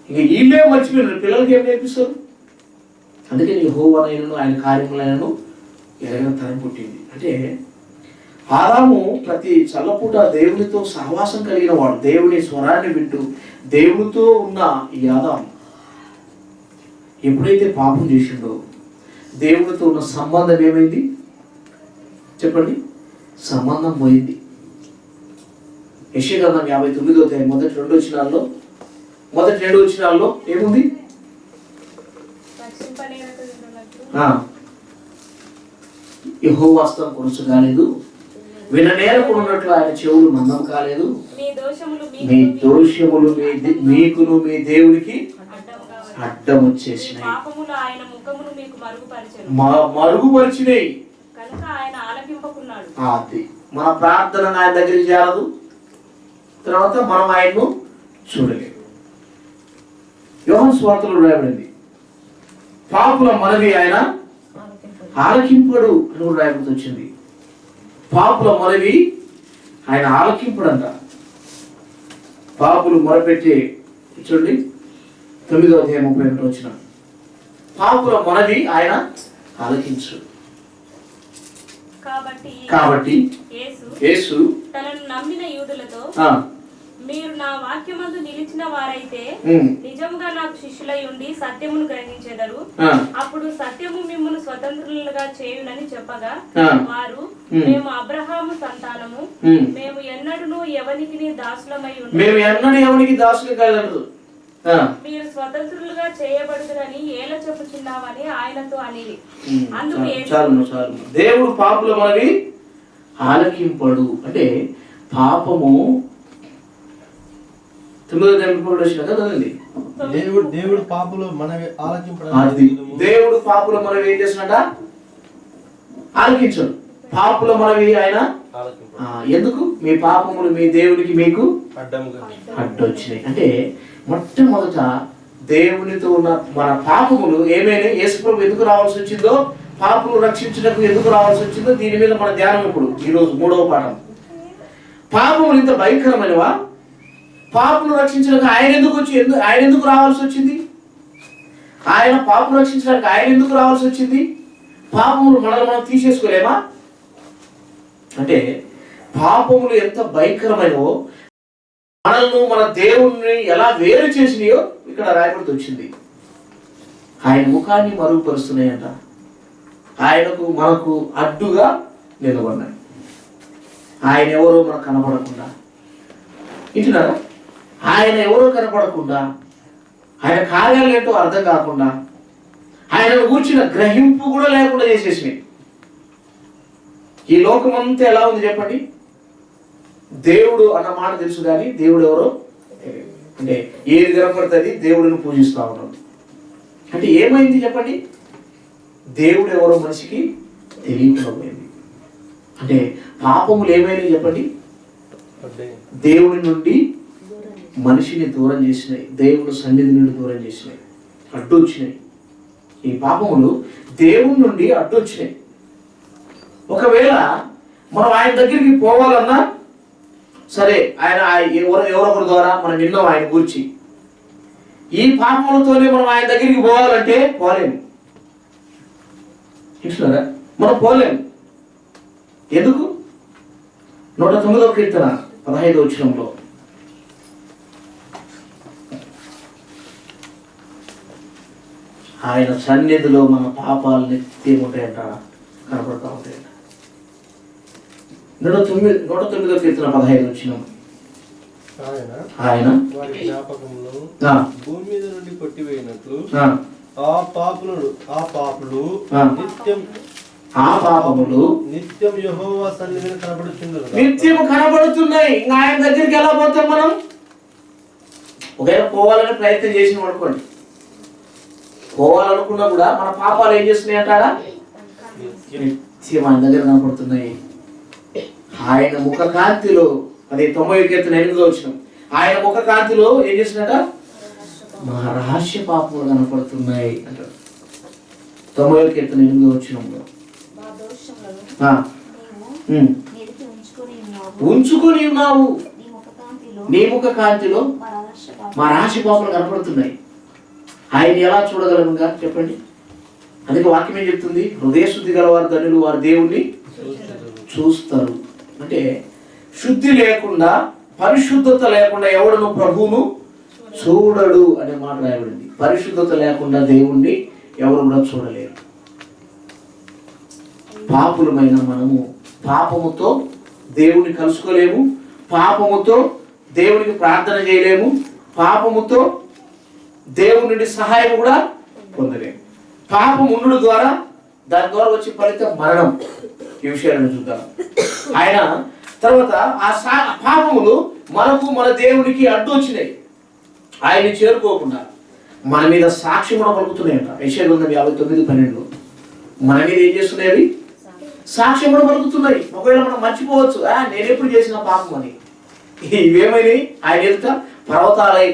[SPEAKER 3] ఇక వీళ్ళే మర్చిపోయినారు, పిల్లలకి ఏం నేర్పిస్తారు? అందుకని యెహోవానైనను ఆయన కార్యములైనను ఎరగని తరం పుట్టింది. అంటే
[SPEAKER 1] ఆదాము ప్రతి చల్లపూట దేవునితో సహవాసం కలిగిన వాడు, దేవుని స్వరాన్ని వింటూ దేవునితో ఉన్న ఈ ఆదాము ఎప్పుడైతే పాపం చేసిండో దేవునితో ఉన్న సంబంధం ఏమైంది చెప్పండి? సంబంధం పోయింది. యెషయా గ్రంథం 59వ అధ్యాయం మొదటి 2 వచనాల్లో ఏముంది? యెహోవా హస్తం కొరుసు కాలేదు, విననేరకున్నట్లు ఆయన చెవులు మందం కాలేదు, మీ దోషములు మీకును మీ దేవునికి అడ్డం వచ్చేసినాయి, మరుగుపరిచినాయి. అది మన ప్రార్థన ఆయన దగ్గరికి చేరదు, తర్వాత మనం ఆయన్ను చూడలేము. యోహాను సువార్తలో రాయబడింది, పాపుల మనవి ఆయన ఆలకింపడు అని కూడా రాయబడి వచ్చింది. పాపుల మనవి ఆయన ఆలకింపడు అంట. పాపులు మొరపెట్టే చూడండి 9వ అధ్యాయం 31 వచనం, పాపుల మనవి ఆయన ఆలకించు. కాబట్టి యేసు
[SPEAKER 4] తనను నమ్మిన యూదులతో, మీరు నా వాక్యమందు నిలిచిన వారైతే నిజంగా నాకు శిష్యులై ఉండి సత్యమును గ్రహించెదరు, అప్పుడు సత్యము మిమ్మును స్వతంత్రులుగా చేయునని చెప్పగా, వారు మేము అబ్రహాము సంతానము, మేము ఎన్నడూ ఎవనికి దాసులమై ఉండదు, మీరు స్వతంత్రులుగా చేయబడుదురని ఏల చెప్పుచున్నామని ఆయనతో అనేది. అందుకు
[SPEAKER 1] దేవుడు పాపుల మనవి ఆలకింపడు అంటే పాపము 9వ అధ్యాయం వచ్చిన కదండి.
[SPEAKER 2] దేవుడు పాపుల మనవి ఆలకింపడు.
[SPEAKER 1] దేవుడు పాపుల మనవి ఏం చేస్తున్నట? ఆలకించడు. పాపుల మనవి ఆయన ఎందుకు? మీ పాపములు మీ దేవునికి మీకు అడ్డొచ్చినాయి. అంటే మొట్టమొదట దేవునితో ఉన్న మన పాపములు ఏమైనా యేసుప్రభు ఎందుకు రావాల్సి వచ్చిందో, పాపములు రక్షించడానికి ఎందుకు రావాల్సి వచ్చిందో దీని మీద మన ధ్యానం ఇప్పుడు ఈరోజు 3వ పాఠం. పాపములు ఇంత భయంకరమైనవా? పాపను రక్షించడానికి ఆయన ఎందుకు రావాల్సి వచ్చింది? ఆయన పాపను రక్షించడానికి ఆయన ఎందుకు రావాల్సి వచ్చింది? పాపములు మనల్ని మనం తీసేసుకోలేమా? అంటే పాపములు ఎంత భయంకరమైనవో, మనల్ని మన దేవుణ్ణి ఎలా వేరు చేసినాయో ఇక్కడ రాయబడి వచ్చింది. ఆయన ముఖాన్ని మరుగుపరుస్తున్నాయంట, ఆయనకు మనకు అడ్డుగా నిలబడినాయి. ఆయన ఎవరో మనకు కనపడకుండా, ఇంటున్నారా? ఆయన ఎవరో కనపడకుండా, ఆయన కార్యాలు ఏంటో అర్థం కాకుండా, ఆయనను కూర్చున్న గ్రహింపు కూడా లేకుండా చేసేసినాయి. ఈ లోకమంతా ఎలా ఉంది చెప్పండి? దేవుడు అన్న మాట తెలుసు కానీ దేవుడు ఎవరో అంటే ఏది కనపడుతుంది దేవుడిని పూజిస్తా ఉన్నాడు. అంటే ఏమైంది చెప్పండి? దేవుడు ఎవరో మనిషికి తెలియకుండా పోయింది. అంటే పాపములు ఏమైనాయి చెప్పండి? దేవుడి నుండి మనిషిని దూరం చేసినాయి, దేవుని సన్నిధి నుండి దూరం చేసినాయి, అడ్డు వచ్చినాయి. ఈ పాపములు దేవుడి నుండి అడ్డు వచ్చినాయి. ఒకవేళ మనం ఆయన దగ్గరికి పోవాలన్నా సరే, ఆయన ఎవరొకరి ద్వారా మనం విన్నాం ఆయన గురించి. ఈ పాపములతోనే మనం ఆయన దగ్గరికి పోవాలంటే పోలేము. చూస్తున్నారా? మనం పోలేము. ఎందుకు? 109వ కీర్తన 15వ వచనంలో, ఆయన సన్నిధిలో మన పాపాలు నిత్యముంటాయంట, కనపడతా ఉంటాయంట. 109వ కీర్తన 15వ వచనం, ఆయన
[SPEAKER 2] భూమి మీద నుండి కొట్టివేయినట్లు ఆ పాపములు నిత్యం యెహోవా సన్నిధిని కనబడుచున్నవి,
[SPEAKER 1] నిత్యం కనబడుతున్నాయి. ఇంకా ఆయన దగ్గరికి ఎలా పోతాం మనం? ఒకవేళ పోవాలని ప్రయత్నం చేసిన అనుకోండి, పోవాలనుకున్నా కూడా మన పాపాలు ఏం చేస్తున్నాయి అంటారా? నిత్యం ఆయన దగ్గర కనపడుతున్నాయి. ఆయన ముఖ కాంతిలో, అది 90వ కీర్తన 8వ వచనం, ఆయన ముఖ కాంతిలో ఏం చేసినట? మా రహస్య పాపములు కనపడుతున్నాయి అంటారు. 90వ కీర్తన 8వ వచనంలో ఉంచుకొని ఉన్నావు, నీ ముఖ కాంతిలో మా రహస్య పాపములు కనపడుతున్నాయి. ఆయన ఎలా చూడగలనుగా చెప్పండి? అందుకే వాక్యం ఏం చెప్తుంది? హృదయ శుద్ధి గలవారు ధన్యులు, వారు దేవుణ్ణి చూస్తారు. అంటే శుద్ధి లేకుండా, పరిశుద్ధత లేకుండా ఎవడును ప్రభువును చూడడు అనే మాట రాయబడింది. పరిశుద్ధత లేకుండా దేవుణ్ణి ఎవరు కూడా చూడలేరు. పాపులమైన మనము పాపముతో దేవుణ్ణి కలుసుకోలేము, పాపముతో దేవునికి ప్రార్థన చేయలేము, పాపముతో దేవుని నుండి సహాయం కూడా పొందలేము. పాపం ఉండడం ద్వారా దాని ద్వారా వచ్చే ఫలితం మరణం. ఈ విషయాలను చూద్దాం. ఆయన తర్వాత పాపములు మనకు మన దేవునికి అడ్డు వచ్చినాయి, ఆయన్ని చేరుకోకుండా మన మీద సాక్ష్యం కూడా పలుకుతున్నాయంట. యెషయా గ్రంథం 59:12 మన మీద ఏం చేస్తున్నాయి? సాక్ష్యం కూడా పలుకుతున్నాయి. ఒకవేళ మనం మర్చిపోవచ్చు, నేను ఎప్పుడు చేసిన పాపం అని. ఇవేమైనాయి? ఆయన ఎదుట పర్వతాలై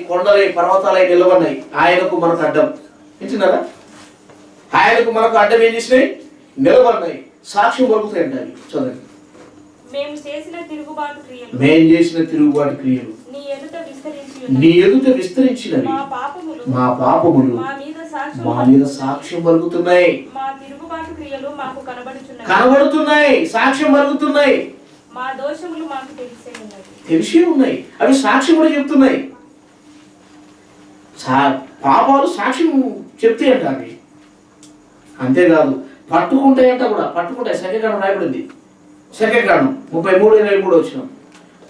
[SPEAKER 1] నిలబడినాయి. ఆయనకు మనకు అడ్డం. వింటున్నారా? ఆయనకు మనకు అడ్డం ఏం చేసినాయి? నిలబడినాయి. సాక్ష్యం పలుకుతాయి అంట. అవి చదవండి.
[SPEAKER 4] మేము చేసిన తిరుగుబాటు క్రియలు
[SPEAKER 1] నీ ఎదుట విస్తరించినవి, మా పాపములు మా మీద సాక్ష్యం పలుకుతున్నాయి. కనబడుతున్నాయి, సాక్ష్యం పలుకుతున్నాయి.
[SPEAKER 4] మా దోషములు మాకు
[SPEAKER 1] తెలిసే ఉన్నాయి. అవి సాక్ష్యం కూడా చెప్తున్నాయి. పాపాలు సాక్ష్యం చెప్తాయంట అవి. అంతేకాదు పట్టుకుంటాయంట కూడా. పట్టుకుంటాయి. సంఖ్యాకాండం రాయబడింది. సంఖ్యాకాండం 33:23 వచ్చినాం.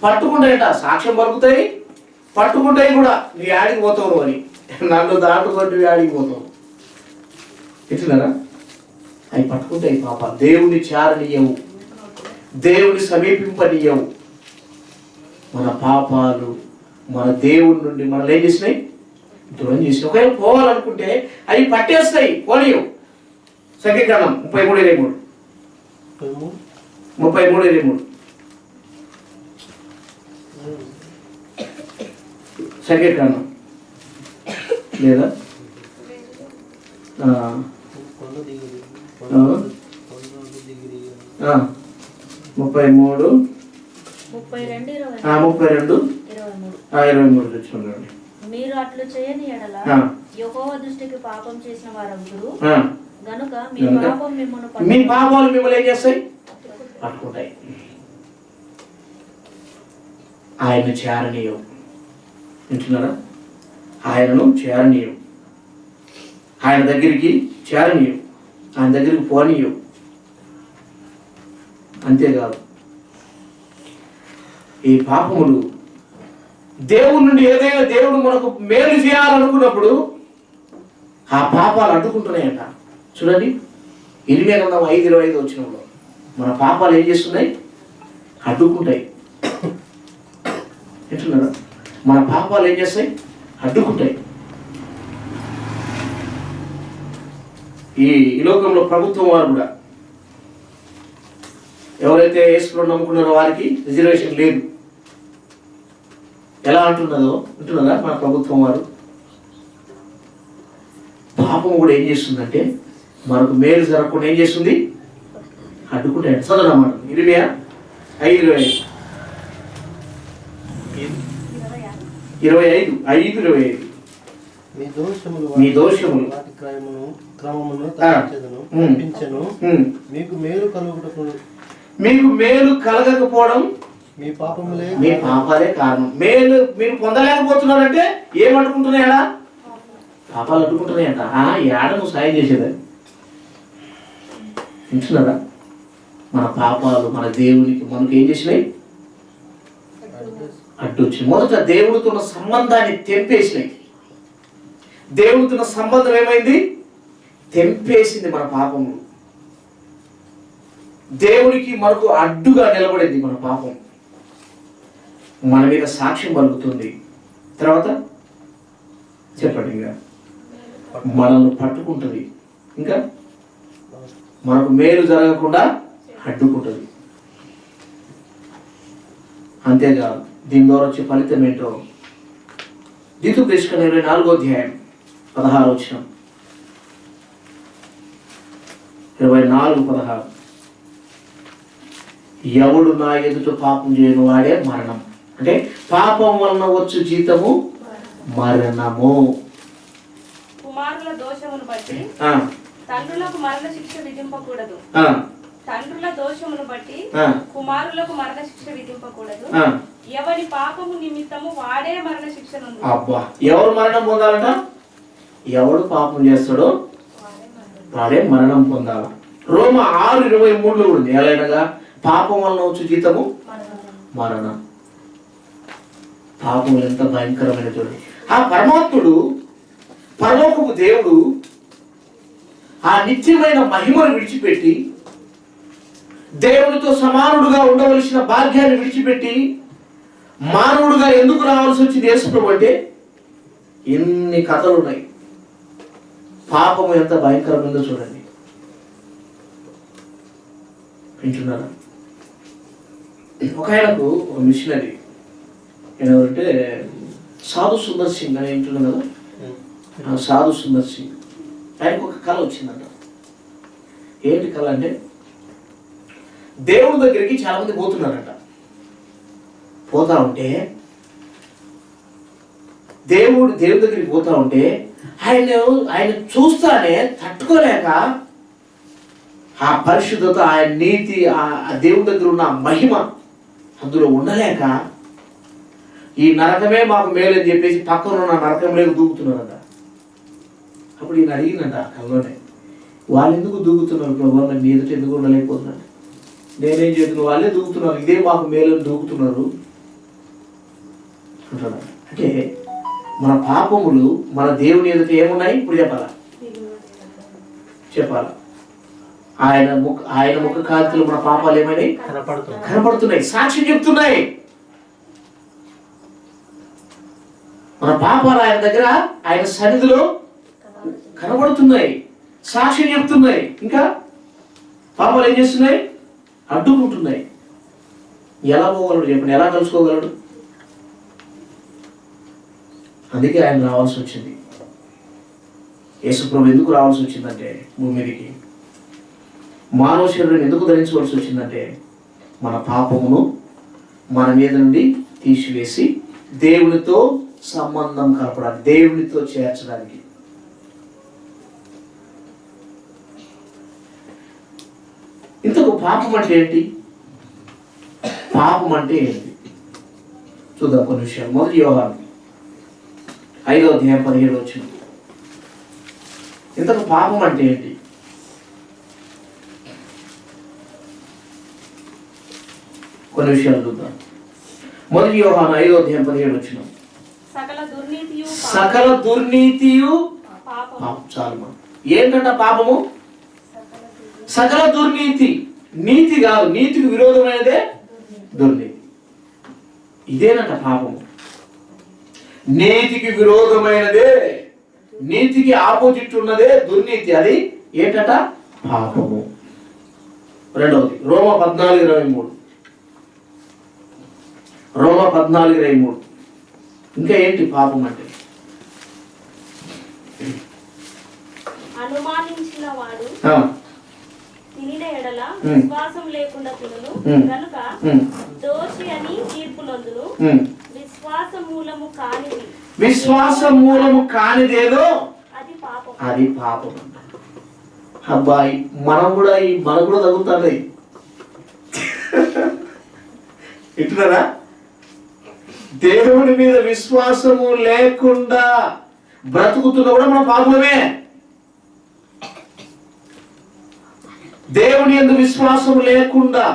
[SPEAKER 1] పట్టుకుంటాయంట, సాక్ష్యం పలుకుతాయి, పట్టుకుంటాయి కూడా. నీ ఆడికి పోతావు అని, నన్ను దాటుకొని నువ్వు ఆడికి పోతావు. ఎట్లున్నారా? అవి పట్టుకుంటాయి పాపాలు. దేవుని చేరనీయవు, దేవుని సమీపింపనీయవు. మన పాపాలు మన దేవుని నుండి మనల్ని ఏం చేసినాయి? దూరం చేసినాయి. ఒకవేళ పోవాలనుకుంటే అవి పట్టేస్తాయి, పోనీయవు. సంఖ్యాకాండం 33:23 సంఖ్యాకాండం లేదా 32:23 తెచ్చుకున్నాడు.
[SPEAKER 5] మీరు అట్లు చేయని ఎడల యెహోవా దృష్టికి పాపం చేసిన వారగుదురు గనుక మీ
[SPEAKER 1] పాపాలు మిమ్మల్ని ఏం చేస్తాయి? పట్టుకుంటాయి. ఆయన చేరనీయం. వింటున్నారా? ఆయనను చేరనీయం, ఆయన దగ్గరికి చేరనీయం, ఆయన దగ్గరికి పోనీయం. అంతేకాదు ఈ పాపములు దేవుడి నుండి ఏదైనా దేవుడు మనకు మేలు చేయాలనుకున్నప్పుడు ఆ పాపాలు అడ్డుకుంటున్నాయంట. చూడండి, ఇర్మియా గ్రంథం 5:25 వచ్చినప్పుడు మన పాపాలు ఏం చేస్తున్నాయి? అడ్డుకుంటాయి. వింటున్నారా? మన పాపాలు ఏం చేస్తాయి? అడ్డుకుంటాయి. ఈ లోకంలో ప్రభుత్వం వారు కూడా ఎవరైతే యేసును నమ్ముకున్నారో వారికి రిజర్వేషన్ లేదు. ఎలా అంటున్నదో వింటున్నారా? మన ప్రభుత్వం వారు పాపం కూడా ఏం చేస్తుందంటే మనకు మేలు జరగకుండా ఏం చేస్తుంది? అడ్డుకుంటాయి. చదవనమాట. ఇర్మియా 5:25 మీ దోషములు
[SPEAKER 2] వాటి క్రమమును తప్పించెను. మీకు మేలు కలగకపోవడం మీ
[SPEAKER 1] పాపాలే కారణం. మేలు మీరు పొందలేకపోతున్నారంటే ఏమనుకుంటున్నాయా? పాపాలు అడ్డుకుంటున్నాయంట. ఏడ నువ్వు సాయం చేసేదని. వింటున్నారా? మన పాపాలు మన దేవునికి మనకు ఏం చేసినాయి? అడ్డు వచ్చినాయి. మొదట దేవుడితో ఉన్న సంబంధాన్ని తెంపేసినాయి. దేవుడితో ఉన్న సంబంధం ఏమైంది? తెంపేసింది మన పాపము. దేవునికి మనకు అడ్డుగా నిలబడింది మన పాపం. మన మీద సాక్ష్యం పలుకుతుంది. తర్వాత చెప్పండి, ఇంకా మనల్ని పట్టుకుంటుంది, ఇంకా మనకు మేలు జరగకుండా అడ్డుకుంటుంది. అంతేకాదు దీని ద్వారా వచ్చే ఫలితం ఏంటో ద్వితీయోపదేశకాండం 24:16 24:16 ఎవడు నా ఎదుట పాపం చేయను వాడే మరణం. అంటే పాపం వలన వచ్చు జీతము మరణము.
[SPEAKER 4] కుమారుల దోషమును బట్టి తండ్రులకు మరణ శిక్ష విధింపకూడదు. తండ్రుల దోషమును బట్టి
[SPEAKER 3] ఆ.
[SPEAKER 4] కుమారులకు మరణ శిక్ష విధింపకూడదు.
[SPEAKER 3] ఆ.
[SPEAKER 4] ఎవరి పాపము నిమిత్తము వాడే మరణ శిక్ష నందు.
[SPEAKER 3] అబ్బా, ఎవరు మరణం పొందాలంట? ఎవడు పాపం చేస్తాడో వాడే మరణం పొందాలి. రోమ 6:23 ఉంది. ఎలాగనగా పాపం వలన వచ్చే జీతము మరణం. పాపం ఎంత భయంకరమైన చూడండి. ఆ పరమాత్ముడు, పరలోకపు దేవుడు ఆ నిత్యమైన మహిమను విడిచిపెట్టి, దేవునితో సమానుడుగా ఉండవలసిన భాగ్యాన్ని విడిచిపెట్టి మానవుడుగా ఎందుకు రావాల్సి వచ్చింది యేసుప్రభు అంటే, ఎన్ని కథలు ఉన్నాయి. పాపం ఎంత భయంకరమైందో చూడండి. వింటున్నారా? ఒక ఆయనకు ఒక మిషనరీ ఎవరంటే సాధు సుందర్ సింగ్ అని వింటున్నాను కదా. ఆ సాధు సుందర్ సింగ్ ఆయనకు ఒక కళ వచ్చిందంట. ఏంటి కళ అంటే, దేవుడి దగ్గరికి చాలా మంది పోతున్నారంట. పోతా ఉంటే దేవుడి దగ్గరికి పోతా ఉంటే ఆయన చూస్తానే తట్టుకోలేక, ఆ పరిశుద్ధత, ఆయన నీతి, ఆ దేవుడి దగ్గర ఉన్న మహిమ అందులో ఉండలేక, ఈ నరకమే మాకు మేలు అని చెప్పేసి పక్కన ఉన్న నరకంలోకి దూకుతున్నారంట. అప్పుడు ఈయన అడిగినట కల్లోనే, వాళ్ళు ఎందుకు దూకుతున్నారు ప్రభు, నేను ఎదుట ఎందుకు ఉండలేకపోతున్నాను, నేనేం చేస్తున్నాను, వాళ్ళే దూకుతున్నారు, ఇదే మాకు మేలు అని దూకుతున్నారు అంటున్నాడు. అంటే మన పాపములు మన దేవుని ఎదుట ఏమున్నాయి ఇప్పుడు చెప్పాలా? ఆయన ముఖ కాంతిలో మన పాపాలు ఏమైనాయి? కనపడుతున్నాయి, సాక్ష్యం చెప్తున్నాయి. మన పాపాలు ఆయన దగ్గర, ఆయన సన్నిధిలో కనబడుతున్నాయి, సాక్ష్యం చెప్తున్నాయి. ఇంకా పాపాలు ఏం చేస్తున్నాయి? అడ్డుకుంటున్నాయి. ఎలా పోగలడు చెప్పండి? ఎలా కలుసుకోగలడు? అందుకే ఆయన రావాల్సి వచ్చింది. యేసుప్రభు ఎందుకు రావాల్సి వచ్చిందంటే, భూమి మీదకి మానవ శరీరం ఎందుకు ధరించవలసి వచ్చిందంటే, మన పాపమును మన మీద నుండి తీసివేసి దేవునితో సంబంధం కలపడానికి, దేవునితో చేర్చడానికి. ఇంతకు పాపం అంటే ఏంటి? పాపం అంటే ఏంటి చూద్దాం కొన్ని విషయాలు. మొదటి యోహాను 5:17 ఇంతకు పాపం అంటే ఏంటి? కొన్ని విషయాలు చూద్దాం. మొదటి యోహాను 5:17 సకల దుర్నీతియు పాపం. చాలు. ఏంటంట పాపము? సకల దుర్నీతి. నీతి కాదు, నీతికి విరోధమైనదే దుర్నీతి. ఇదేనంట పాపము. నీతికి విరోధమైనదే, నీతికి ఆపోజిట్ ఉన్నదే దుర్నీతి. అది ఏంటట? పాపము. రెండవది రోమ 14:23. రోమ 14:23 ఇంకా ఏంటి పాపం అంటే?
[SPEAKER 4] అనుమానించిన వాడు తినిన ఎడల విశ్వాసం లేకుండా తినను కనుక దోషి అని తీర్పు నందును.
[SPEAKER 3] విశ్వాస మూలము కానిదేదో అది పాపం. అబ్బాయి మనకు కూడా తగ్గుతుంది. ఇటున్నారా? దేవుని మీద విశ్వాసము లేకుండా బ్రతుకుతున్నా కూడా మన పాపమే. దేవుని యందు విశ్వాసం లేకుండా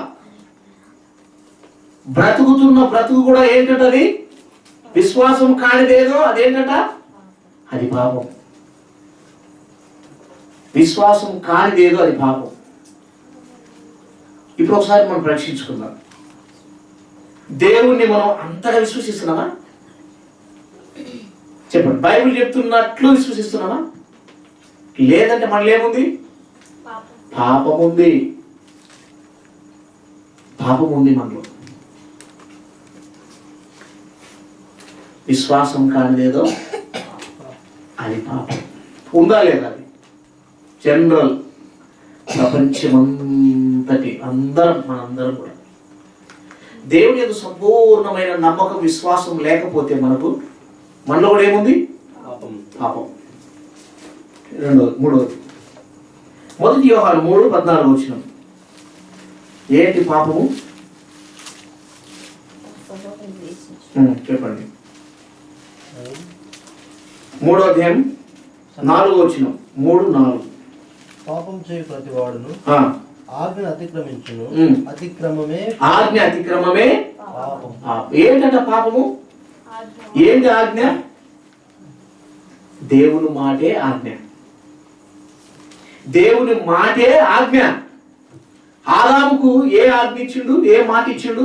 [SPEAKER 3] బ్రతుకుతున్న బ్రతుకు కూడా ఏంటంటది? విశ్వాసం కానిదేదో అదేంటట? అది పాపం. విశ్వాసం కానిదేదో అది పాపం. ఇప్పుడు ఒకసారి మనం పరీక్షించుకుందాం. దేవుణ్ణి మనం అంతగా విశ్వసిస్తున్నామా? చెప్పండి. బైబిల్ చెప్తున్నట్లు విశ్వసిస్తున్నామా? లేదంటే మనలో ఏముంది? పాపం ఉంది. పాపం ఉంది మనలో. విశ్వాసం కానిదేదో అది పాపం. ఉందా లేదా? అది జనరల్ ప్రపంచమంతటి మనందరం కూడా దేవుని యందు సంపూర్ణమైన నమ్మకం, విశ్వాసం లేకపోతే మనలో కూడా ఏముంది? పాపం. మూడవది మొదటి యోహాను 3:14 ఏంటి పాపము? చెప్పండి. 3వ అధ్యాయం 4వ వచనం. 3:4.
[SPEAKER 2] పాపం చేయి ప్రతి వాడును ఆజ్ఞ అతిక్రమించును, అతిక్రమమే
[SPEAKER 3] ఆజ్ఞ అతిక్రమమే
[SPEAKER 2] పాపం.
[SPEAKER 3] ఏంటంట పాపము? ఏంటి ఆజ్ఞ? దేవుని మాటే ఆజ్ఞ. దేవుని మాటే ఆజ్ఞ. ఆదాముకు ఏ ఆజ్ఞ ఇచ్చిండు? ఏ మాట ఇచ్చిండు?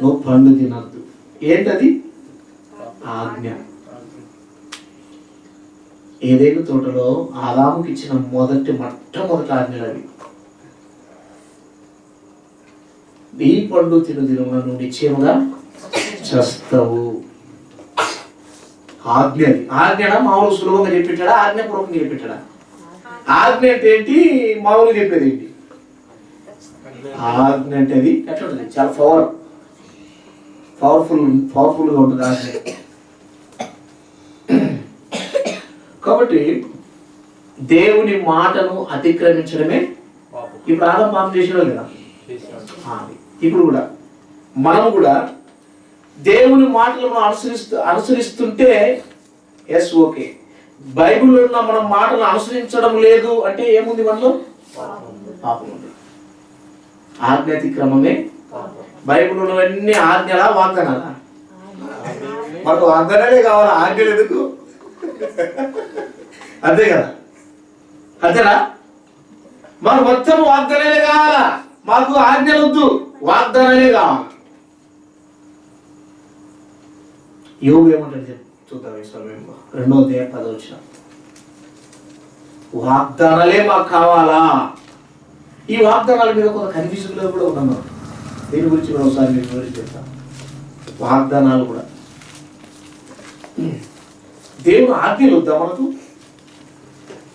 [SPEAKER 3] నువ్వు పండు తినద్దు. ఏంటది? ఆజ్ఞ. ఏదైనా తోటలో ఆదాముకి ఇచ్చిన మొట్టమొదటి ఆజ్ఞలు అవి. ఈ పండు తినదిన నువ్వు నిశ్చయముగా చస్తావు. ఆజ్ఞ. ఆజ్ఞ మామూలు సులభంగా చెప్పిట్టాడా? ఆజ్ఞపూర్వకంగా చెప్పిట్టాడా? ఆజ్ఞ అంటే ఏంటి? మామూలుగా చెప్పేది ఏంటి? ఆజ్ఞ అంటే అది ఎట్లా ఉంటుంది? చాలా పవర్ఫుల్గా ఉంటుంది ఆజ్ఞ. కాబట్టి దేవుని మాటను అతిక్రమించడమే. ఇప్పుడు ఆదాము పాపం చేసినా లేదా? ఇప్పుడు కూడా మనము కూడా దేవుని మాటలను అనుసరిస్తుంటే ఎస్ ఓకే. బైబిల్లో ఉన్న మనం మాటలు అనుసరించడం లేదు అంటే ఏముంది? మనలో పాపం ఉంది. ఆజ్ఞాతిక్రమమే. బైబిల్లో ఉన్నవన్నీ ఆజ్ఞలా వాగ్దానాలా? మనకు వాగ్దానాలే కావాలా? ఆజ్ఞలు ఎందుకు? అంతే కదా? అంతేనా? మనకు మొత్తం వాగ్దానాలే కావాలా? మాకు ఆజ్ఞలు వద్దు, వాగ్దానాలే కావాలి. యోగు ఏమంటాడు చూద్దాం. 2వ అధ్యాయం 10వ వచనం. వాగ్దానాలే మాకు కావాలా? ఈ వాగ్దానాల మీద కొంత కన్ఫ్యూజన్లో కూడా ఉన్నాం. దీని గురించి మనం ఒకసారి మీకు వివరించి చెప్తాం. వాగ్దానాలు కూడా దేవుని ఆజ్ఞలు వద్దా మనకు?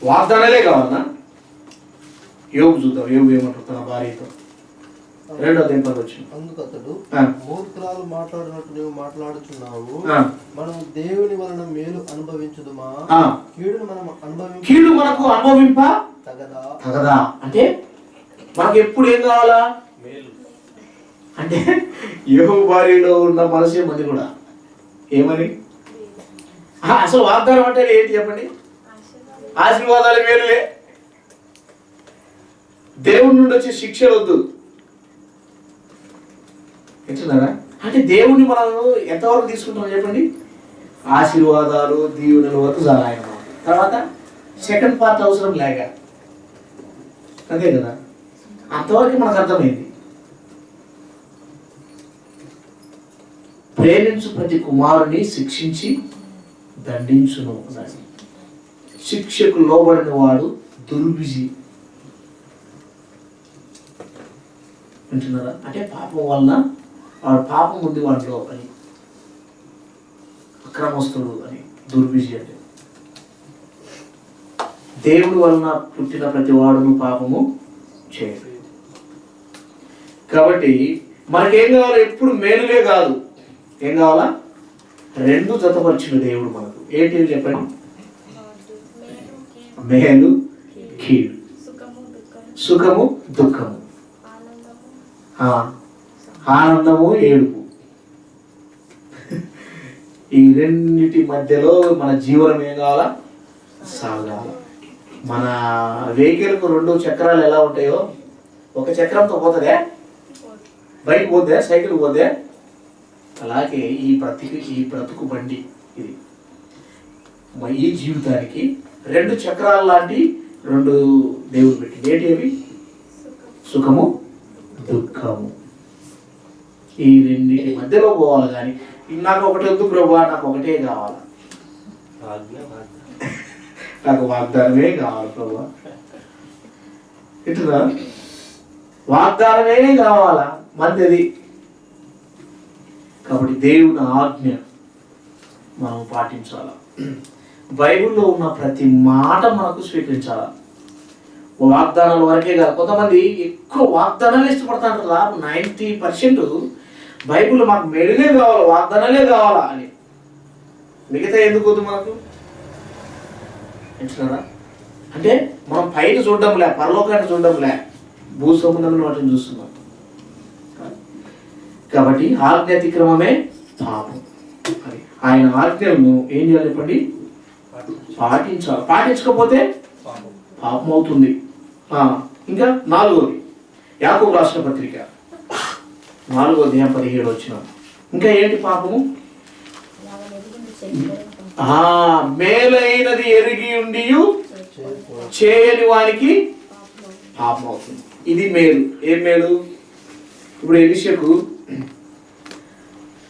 [SPEAKER 3] వాగ్దానాలే కావాలన్నా? యోగు చూద్దాం. యోగు ఏమంటారు తన భార్యతో? 2వ అధ్యాయం 10వ వచనం.
[SPEAKER 2] అందుకతడు, మూర్ఖురాలు మాట్లాడినట్టు నువ్వు మాట్లాడుచున్నావు. మనం దేవుని వలన మేలు అనుభవించుదుమా? కీడు మనకు అనుభవింప తగదా. అంటే మనకు ఎప్పుడు ఏం కావాలా? అంటే యోగు భార్యలో ఉన్న మనసే మంది కూడా ఏమని? అసలు వాగ్దానం అంటే ఏంటి చెప్పండి? ఆశీర్వాదాలు మేలులే. దేవుడి నుండి వచ్చే శిక్షలు వద్దు. ఎంచున్నారా? అంటే దేవుణ్ణి మనం ఎంతవరకు తీసుకుంటాం చెప్పండి? ఆశీర్వాదాలు దీవెనల వరకు చాలా ఆయన. తర్వాత సెకండ్ పార్ట్ అవసరం లేక, అంతే కదా? అంతవరకు మనకు అర్థమైంది. ప్రేమించు ప్రతి కుమారుని శిక్షించి దండించును. శిక్షకు లోబడిన వాడు దుర్విజి. వింటున్నారా? అంటే పాపం వలన వాడు పాపం ఉంది వాడిలో అని, అక్రమస్తుడు అని, దుర్విజి అంటే. దేవుడి వలన పుట్టిన ప్రతి వాడును పాపము చేయడు. కాబట్టి మనకేం కావాలి? ఎప్పుడు మేలులే కాదు, ఏం కావాలా? 2 జతపరిచిన దేవుడు మనకు. ఏంటి చెప్పండి? మేలు కీడు, సుఖము దుఃఖము, ఆనందము ఏడుపు. ఈ రెండిటి మధ్యలో మన జీవనం ఏం కావాలా? సాగాల. మన వెహికల్కు 2 చక్రాలు ఎలా ఉంటాయో, ఒక చక్రంతో పోతుందే, బైక్ పోతే, సైకిల్ పోతే, అలాగే ఈ బ్రతుకు బండి ఇది. ఈ జీవితానికి 2 చక్రాలు లాంటి 2 దేవుడు పెట్టింది. ఏంటి అవి? సుఖము దుఃఖము. ఈ రెండింటి మధ్యలో పోవాలి. కానీ నాకు ఒకటి వద్దు ప్రభు, నాకు ఒకటే కావాలి, నాకు వాగ్దానమే కావాలి ప్రభు. ఇట్లా వాగ్దానమే కావాలా మంది. కాబట్టి దేవుని ఆజ్ఞ మనం పాటించాలా. బైబిల్లో ఉన్న ప్రతి మాట మనకు స్వీకరించాలా. వాగ్దానాల వరకే కాదు. కొంతమంది ఎక్కువ వాగ్దానాలు ఇష్టపడతారు కదా. 90% బైబిల్లో మాకు మెరుగే కావాలి, వాగ్దానాలే కావాలా అని. మిగతా ఎందుకు వద్దు మనకు? ఎంచున్నారా? అంటే మనం పైన చూడడంలే, పరలోకాన్ని చూడడంలే,
[SPEAKER 3] భూ సంబంధమైన వాటిని చూస్తున్నాం. కాబట్టి ఆజ్ఞ అతిక్రమమే పాపం. ఆయన ఆజ్ఞలను ఏం చేయాలి చెప్పండి? పాటించాలి. పాటించకపోతే పాపం అవుతుంది. ఇంకా 4వది యాకోబు రాసిన పత్రిక 4వ అధ్యాయం 17 వచ్చిన ఇంకా ఏంటి పాపము? మేలైనది ఎరిగి ఉండి చేయని వానికి పాపం అవుతుంది. ఇది మేలు. ఏం మేలు? ఇప్పుడు ఎలిషకు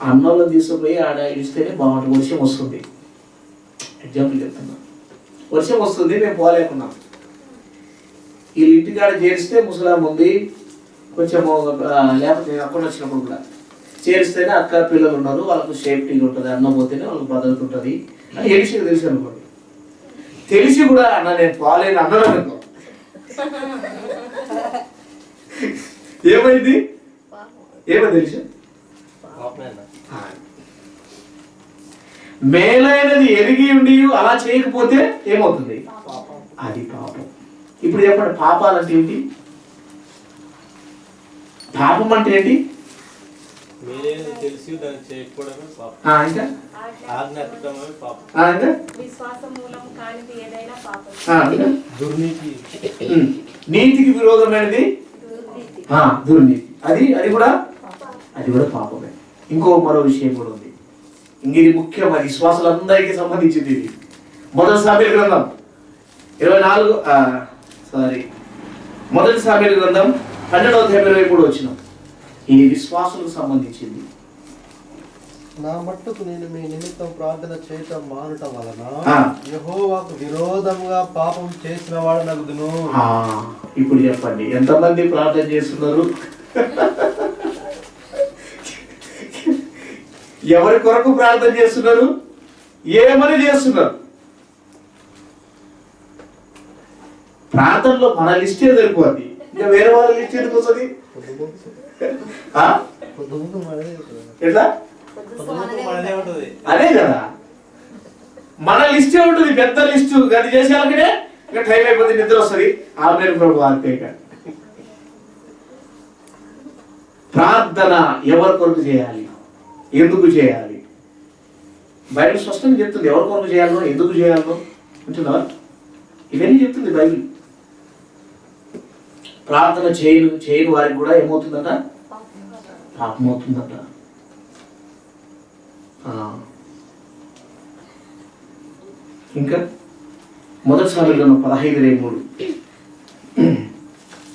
[SPEAKER 3] అన్నంలో తీసుకుపోయి ఆడ ఇడిస్తేనే బాగుంటుంది, వర్షం వస్తుంది. ఎగ్జాంపుల్ చెప్తున్నా, వర్షం వస్తుంది, మేము పోలేకున్నాం. వీళ్ళు ఇంటికాడ చేరిస్తే ముసలాం ఉంది, కొంచెం లేకపోతే నేను అక్కడ వచ్చినప్పుడు కూడా చేరిస్తేనే అక్క పిల్లలు ఉన్నారు, వాళ్ళకు సేఫ్టీగా ఉంటుంది, అన్నం పోతేనే వాళ్ళకి భద్రత ఉంటుంది అని ఎలిషకు తెలుసు అనుకోండి. తెలిసి కూడా అన్న నేను పోలేను అన్నాను అనుకో, ఏమైంది? తెలుసు మేలైనది ఎరిగి ఉండి అలా చేయకపోతే ఏమవుతుంది? అది పాపం. ఇప్పుడు చెప్పండి, పాపాలంటే ఏంటి? పాపం అంటే ఏంటి? నీతికి విరోధమైనది దుర్నీతి. అది కూడా పాపమే. మరో విషయం కూడా ఉంది. ఇది ముఖ్యమైన విశ్వాసులందరికీ సంబంధించింది. ఇది మొదటి సామెతల గ్రంథం 12వ అధ్యాయం 23 వచ్చిన ఇది విశ్వాసులకు సంబంధించింది.
[SPEAKER 6] నా మట్టుకు నేను మీ నిమిత్తం ప్రార్థన చేయటం మానటం వలన యెహోవాకు విరోధంగా పాపం చేసిన వాడు నగుదును.
[SPEAKER 3] ఇప్పుడు చెప్పండి, ఎంతమంది ప్రార్థన చేస్తున్నారు? ఎవరి కొరకు ప్రార్థన చేస్తున్నారు? ఏమని చేస్తున్నారు? ప్రార్థనలో మన లిస్టే సరిపోద్ది, ఇంకా వేరే వాళ్ళ లిస్ట్ ఎందుకు వస్తుంది? ఎట్లా? అదే కదా, మన లిస్టే ఉంటుంది, పెద్ద లిస్టు. అది చేసేయాలంటే ఇంకా టైం అయిపోతుంది, నిద్ర వస్తుంది. ఆమె ప్రభు అంతే. ప్రార్థన ఎవరి కొరకు చేయాలి, ఎందుకు చేయాలి? బైబిల్ స్పష్టంగా చెప్తుంది ఎవరి కొరకు చేయాలో, ఎందుకు చేయాలో. అంటున్నా, ఇవన్నీ చెప్తుంది బైబిల్. ప్రార్థన చేయని వారికి కూడా ఏమవుతుందట? పాపం అవుతుందట. ఇంకా మొదటి సామెతల 15:3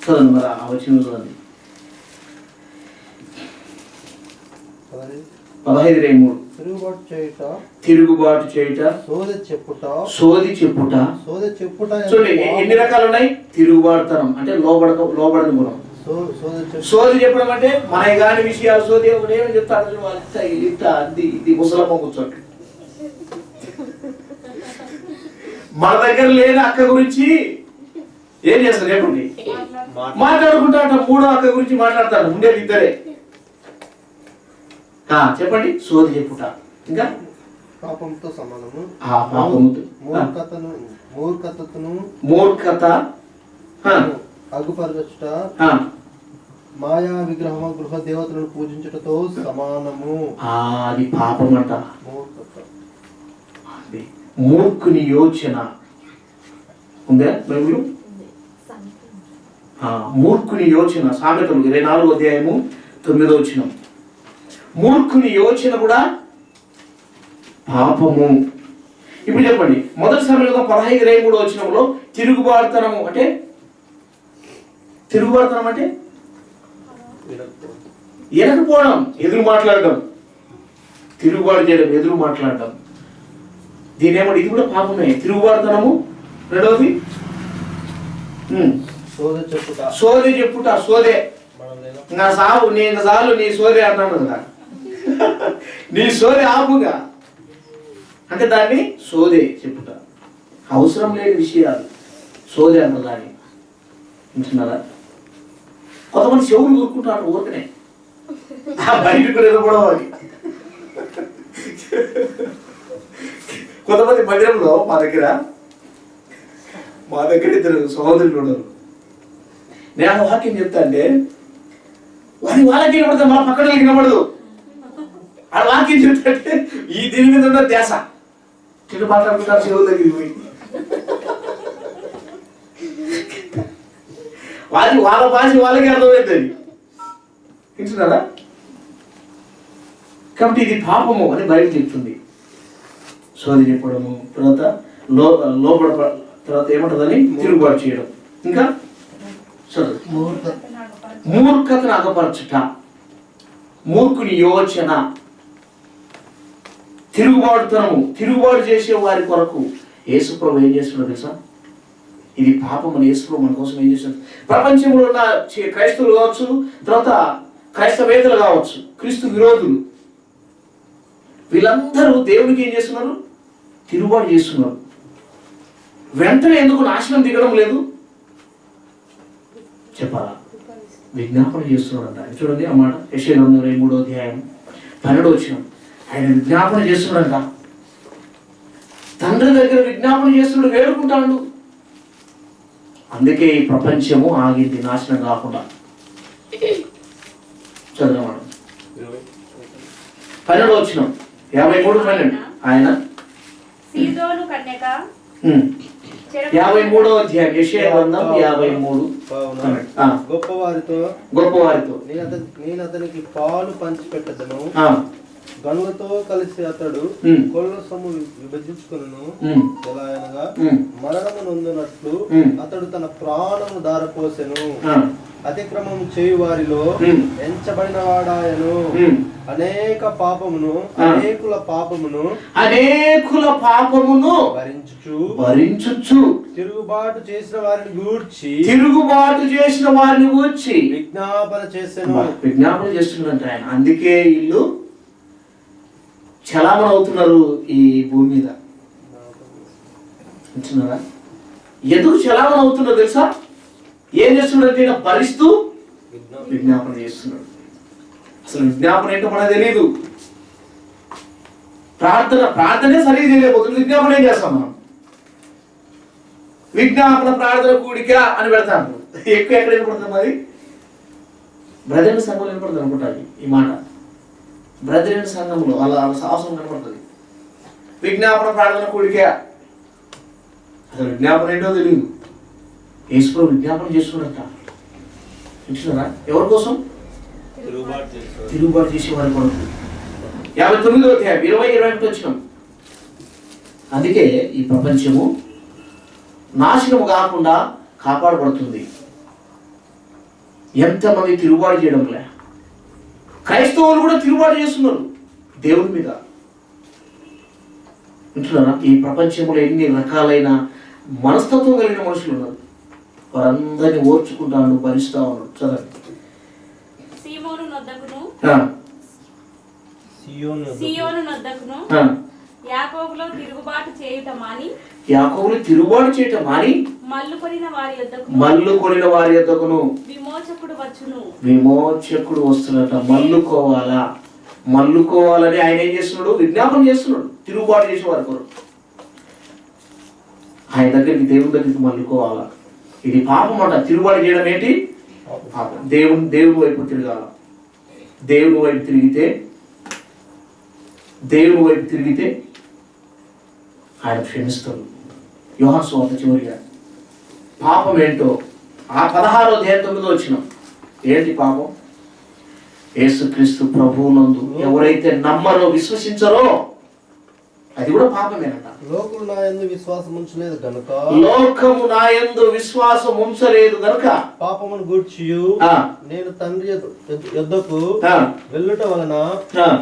[SPEAKER 3] చదండి, మరి ఆ వచ్చిన చదండి. 15:3 తిరుగుబాటు చేయుట, సోది చెప్పుట. చూడండి ఎన్ని రకాలు ఉన్నాయి. తిరుగుబాటుతనం అంటే లోబడని గుణం. సోది చెప్పడం అంటే మన కాని విషయాలు సోది ఏమని చెప్తాడు, ఇది ముసలమ్మ కూర్చోండి. మన దగ్గర లేని అక్క గురించి ఏం చేస్తారు చెప్పండి? మాట్లాడుకుంటా. 3వ అక్క గురించి మాట్లాడతాడు, ఉండేది ఇద్దరే. చెప్పండి, సోది చెప్పుట. ఇంకా
[SPEAKER 6] పాపంతో సమానము.
[SPEAKER 3] మూర్ఖత,
[SPEAKER 6] అగుపరచుట, మాయా విగ్రహం గృహ దేవతలను పూజించుటతో సమానము.
[SPEAKER 3] అది పాపం అంట. మూర్ఖుని యోచన ఉందా బైబిల్? మూర్ఖుని యోచన సామెతలు 24వ అధ్యాయము 9వ వచనం. మూర్ఖుని యోచన కూడా పాపము. ఇప్పుడు చెప్పండి, మొదటి సామెతలు 15:23 వచనంలో తిరుగుబాటుతనము అంటే ఎనకపోవడం, ఎదురు మాట్లాడడం, తిరుగుబాటు చేయడం, ఎదురు మాట్లాడడం. దీనేమో ఇది కూడా పాపమే, తిరుగుబాటుతనము. రెండవది సోది చెప్పుట. సోదే నా సాగు, నేను చాలు నీ సోదే అన్నాను కదా. నీ సోదే ఆపుగా అంటే దాన్ని సోదే చెప్పుట. అవసరం లేని విషయాలు సోదే అన్న దాన్ని వింటున్నారా? కొంతమంది చెవులు ఊరుకుంటారు ఊరికనే, బయటకు కూడా ఎదురుపడవాలి. కొంతమంది మందిరంలో మా దగ్గర ఇద్దరు సహోదరులు ఉన్నారు. నేను వాక్యం చెప్తా అంటే వాళ్ళకి వినపడతా, మన పక్కన వాళ్ళకి వినపడదు. ఆ వాక్యం చెప్తాంటే ఈ దీని మీద ఉన్న ధ్యాస చిన్న మాట్లాడుకుంటారు శివుల దగ్గరికి పోయి. వాళ్ళ భాష వాళ్ళకి అర్థమవుతుంది. వింటున్నారా? కాబట్టి ఇది పాపము అని బైబిల్ చెప్తుంది. సోది చెప్పడము, తర్వాత లోపడ, తర్వాత ఏమంటుందని తిరుగుబాటు చేయడం, ఇంకా మూర్ఖతను అగపరచుట, మూర్ఖుని యోచన, తిరుగుబాటు చేసే వారి కొరకు యేసుప్రభు ఏం చేస్తున్నాడు తెలుసా? ఇది పాపం అని యేసుప్రభు మన కోసం ఏం చేస్తున్నాడు? ప్రపంచంలో ఉన్న క్రైస్తవులు కావచ్చు, తర్వాత క్రైస్తవేతలు కావచ్చు, క్రీస్తు విరోధులు, వీళ్ళందరూ దేవునికి ఏం చేస్తున్నారు? తిరుగుబాటు చేస్తున్నారు. వెంటనే ఎందుకు నాశనం దిగడం లేదు చెప్పాలా? విజ్ఞాపన చేస్తున్నాడంట. చూడండి ఆ మాట, యెషయా 23:12 ఆయన విజ్ఞాపన చేస్తున్నాడంట. తండ్రి దగ్గర విజ్ఞాపన చేస్తున్నాడు, వేడుకుంటాడు. అందుకే ఈ ప్రపంచము ఆగింది నాశనం కాకుండా. చదవడం 12 53:12 ఆయన
[SPEAKER 4] సీదోను కన్యక
[SPEAKER 3] 53 యెషయా గ్రంథం 53 గొప్పవారితో
[SPEAKER 6] నేను అతనికి పాలు పంచిపెట్టదను, గనులతో కలిసి అతడు కొల్ల సొమ్ము విభజించుకును. ఎలా అనగా మరణము నొందినట్లు అతడు తన ప్రాణము దారపోసెను. అతిక్రమం చేయు వారిలో ఎంచబడిన వాడాయను. అనేకుల పాపమును భరించుచు తిరుగుబాటు చేసిన వారిని గూర్చి విజ్ఞాపన
[SPEAKER 3] చేస్తున్నట్టు ఆయన. అందుకే ఇల్లు చలామణ అవుతున్నారు ఈ భూమి మీద. ఎందుకు చలామణ అవుతున్నారు తెలుసా? ఏం చేస్తున్నాడు? ఈయన భరిస్తూ విజ్ఞాపన చేస్తున్నాడు. అసలు విజ్ఞాపన ఏంటో మనకు తెలియదు. ప్రార్థనే సరిగ్గా తెలియకపోతుంది, విజ్ఞాపన ఏం చేస్తాం మనం? విజ్ఞాపన ప్రార్థన కూడిక అని పెడతాను. ఎక్కువ ఎక్కడ వినపడుతుంది? మరి బ్రదర్ సంఘంలో వినపడుతుంది అనుకుంటాను ఈ మాట. బ్రదర్ సంఘంలో వాళ్ళ సాహసం కనపడుతుంది. విజ్ఞాపన ప్రార్థన కూడిక, అసలు విజ్ఞాపన ఏంటో తెలియదు. యేసుప్రభు విజ్ఞాపన చేస్తున్నాడట. వింటున్నారా? ఎవరి కోసం? తిరుగుబాటు చేసే వారి కొరకు. 59:20-21 అందుకే ఈ ప్రపంచము నాశనము కాకుండా కాపాడబడుతుంది. ఎంతమంది తిరుగుబాటు చేయడంలే. క్రైస్తవులు కూడా తిరుగుబాటు చేస్తున్నారు దేవుని మీద. వింటున్నారా? ఈ ప్రపంచంలో ఎన్ని రకాలైన మనస్తత్వం కలిగిన మనుషులు ఉన్నారు. వారందరినీ ఓర్చుకుంటాను, భరిస్తా ఉన్నాడు. చదవండి.
[SPEAKER 4] సీయోను నొద్దకును యాకోబులో తిరుగుబాటు చేయుట మాని మల్లు కొనిన వారి యొద్దకును విమోచకుడు వస్తున్నట. మల్లుకోవాలని ఆయన ఏం చేస్తున్నాడు? విజ్ఞాపన చేస్తున్నాడు. తిరుగుబాటు చేసే వారి కొరకు ఆయన దగ్గరికి, దేవుని దగ్గరికి మల్లుకోవాలా. ఇది పాపం అంట. తిరుగుబాటు చేయడం ఏంటి? పాపం. దేవుని వైపు తిరగాల. దేవుని వైపు తిరిగితే ఆయన క్షమిస్తాడు. యోహాను సువార్త చివరిగా పాపం ఏంటో ఆ 16:9 ఏంటి పాపం? యేసుక్రీస్తు ప్రభువునందు ఎవరైతే నమ్మరో, విశ్వసించరో, అది కూడా పాపమేనట.
[SPEAKER 6] లోకము నా యందు విశ్వాసం ఉంచలేదు గనుక పాపమును గూర్చియు నేను తండ్రి యొద్దకు వెళ్ళుట వలన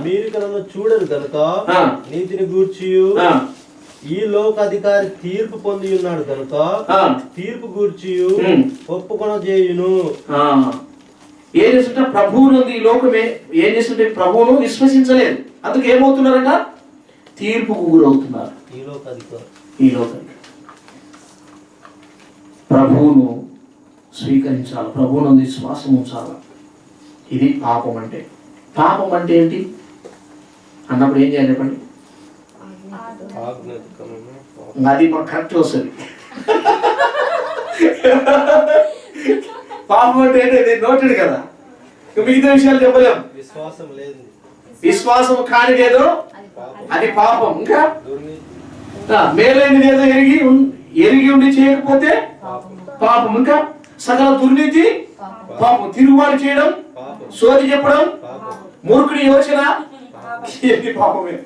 [SPEAKER 6] మీరు నన్ను చూడరు గనుక నీతిని గూర్చియు ఈ లోకాధికారి తీర్పు పొంది ఉన్నాడు కనుక తీర్పు గూర్చియు ఒప్పుకొనజేయును.
[SPEAKER 3] ఏం చేస్తుంటే ప్రభువునందు ఈ లోకమే ఏం చేస్తుంటే ప్రభువును విశ్వసించలేదు. అందుకు ఏమవుతున్నారట? తీర్పుకు గురవుతున్నారు. ఈ లోకాధికారి ప్రభువును స్వీకరించాలి, ప్రభువునందు విశ్వాసం ఉంచాలి. ఇది పాపం అంటే. పాపం అంటే ఏంటి అన్నప్పుడు ఏం చేయాలి చెప్పండి? అది మాకు కరెక్ట్ వస్తుంది. పాపం అంటే ఏంటి? నోటెడ్ కదా, మిగతా విషయాలు చెప్పలేము.
[SPEAKER 6] విశ్వాసం లేదు,
[SPEAKER 3] విశ్వాసం కానిదేదో అది పాపం. ఇంకా
[SPEAKER 6] దుర్నీతి
[SPEAKER 3] మేలైనది ఏదో ఎరిగి ఉండి చేయకపోతే పాపం. ఇంకా సకల దుర్నీతి పాపం. తిరుగుబాటు చేయడం,
[SPEAKER 6] పాపం,
[SPEAKER 3] సోది చెప్పడం,
[SPEAKER 6] పాపం,
[SPEAKER 3] మూర్ఖుడి యోచన, ఇది పాపమే.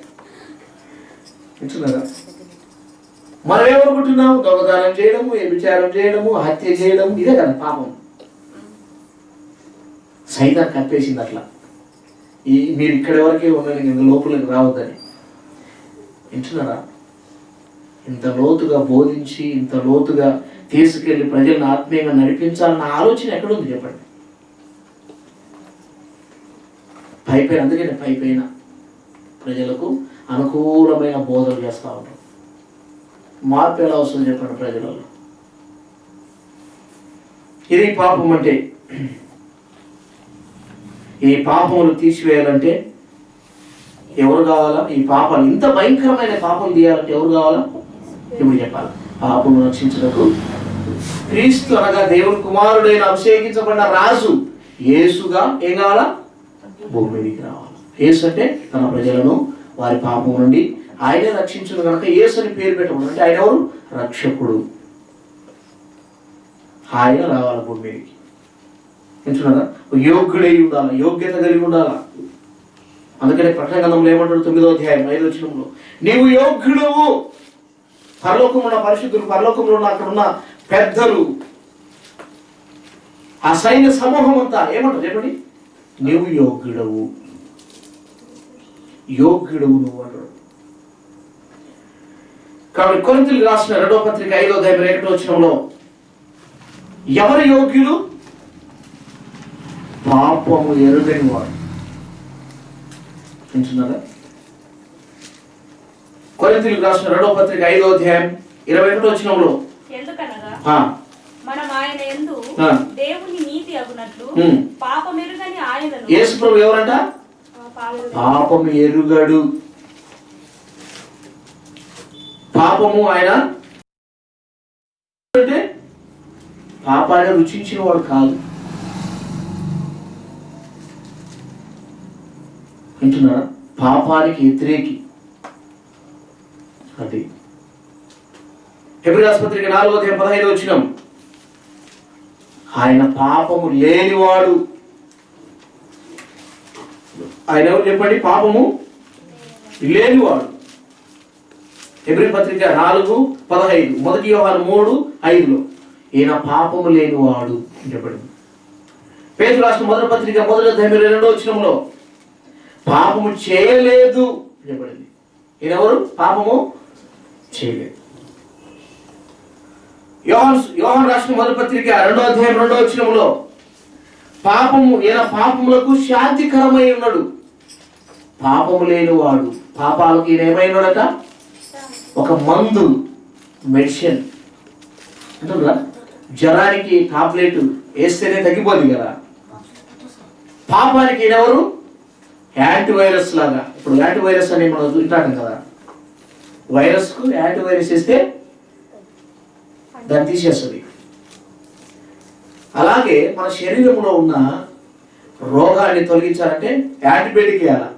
[SPEAKER 3] వింటున్నారా? మనం ఏమనుకుంటున్నాం? దొంగతనం చేయడము, వ్యభిచారం చేయడము, హత్య చేయడం, ఇదే కదా పాపం. సైతాన్ కప్పేసింది అట్లా. మీరు ఇక్కడి వరకే ఉండండి, ఇంత లోపలికి రావద్దని. వింటున్నారా? ఇంత లోతుగా బోధించి, ఇంత లోతుగా తీసుకెళ్లి ప్రజలను ఆత్మీయంగా నడిపించాలన్న ఆలోచన ఎక్కడుంది చెప్పండి? పైపైన, అందుకని పైపైన ప్రజలకు అనుకూలమైన బోధలు చేస్తూ ఉంటాం. మార్పు ఎలా వస్తుంది చెప్పండి ప్రజలలో? ఇది పాపం అంటే. ఈ పాపములు తీసివేయాలంటే ఎవరు కావాలా? ఈ పాపాలు, ఇంత భయంకరమైన పాపం తీయాలంటే ఎవరు కావాలా? ఇప్పుడు చెప్పాలి. పాపము రక్షించడానికి క్రీస్తు అనగా దేవుని కుమారుడైన అభిషేకించబడిన రాజు యేసుగా ఏం కావాలా? భూమి మీదకి రావాలి. యేసు అంటే తన ప్రజలను వారి పాపం నుండి ఆయనే రక్షించును కనుక యేసు అని పేరు పెట్టమని. అంటే ఆయన ఎవరు? రక్షకుడు. ఆయన రావాలి భూమి మీదకి. వింటున్నారా? యోగ్యుడై ఉండాలి, యోగ్యత కలిగి ఉండాలా. అందుకనే ప్రకటన గ్రంథంలో ఏమంటాడు? 9వ అధ్యాయం 5వ వచనంలో, నీవు యోగ్యుడవు. పరలోకంలో ఉన్న పరిశుద్ధులు, పరలోకంలో ఉన్న అక్కడ ఉన్న పెద్దలు, ఆ సైన్య సమూహం అంతా ఏమంటారు చెప్పండి? నీవు యోగ్యుడవు, యోగ్యుడవు నువ్వు అంటాడు. కాబట్టి కొరింథీయులకు రాసిన 2వ పత్రిక 5వ అధ్యాయం 1వ వచనంలో ఎవరు యోగ్యులు? పాపము ఎరుగని వాడు. వింటున్నారా? కొరింథీయులకు రాసిన 2వ పత్రిక 5వ అధ్యాయం 21వ వచనంలో,
[SPEAKER 4] ఎందుకనగా మనం ఆయన యందు దేవుని నీతి అగునట్లు పాపమెరుగని ఆయనను.
[SPEAKER 3] యేసు ప్రభు ఎవరంట? పాపము ఎరుగడు. పాపము ఆయన అంటే పాపాన్ని రుచించిన వాడు కాదు. వింటున్నారా? పాపానికి వ్యతిరేకి. అది హెబ్రీ పత్రిక 4వ అధ్యాయం 15వ వచనం, ఆయన పాపము లేనివాడు. ఆయన ఎవరు చెప్పండి? పాపము లేనివాడు. హెబ్రీ పత్రిక 4:15, 1 యోహాను 3:5లో ఈయన పాపము లేనివాడు చెప్పండి. పేతురు రాసిన 1వ పత్రిక 1వ అధ్యాయం 22వ వచనంలో పాపము చేయలేదు చెప్పండి. ఈయన ఎవరు? పాపము చేయలేదు. యోహాను రాసిన 1వ పత్రిక 2వ అధ్యాయం 2వ వచనంలో ఈయన పాపములకు శాంతికరమై ఉన్నాడు. పాపము లేనివాడు. పాపాలకు ఈయన ఏమైనాడట? ఒక మందు, మెడిసిన్ అంటున్నా. జ్వరానికి టాబ్లెట్ వేస్తేనే తగ్గిపోతుంది కదా. పాపానికి ఈయన ఎవరు? యాంటీవైరస్ లాగా. ఇప్పుడు యాంటీవైరస్ అని మనం వింటాం కదా. వైరస్కు యాంటీవైరస్ వేస్తే దాన్ని తీసేస్తుంది. అలాగే మన శరీరంలో ఉన్న రోగాన్ని తొలగించాలంటే యాంటీబయాటిక్ వేయాలి.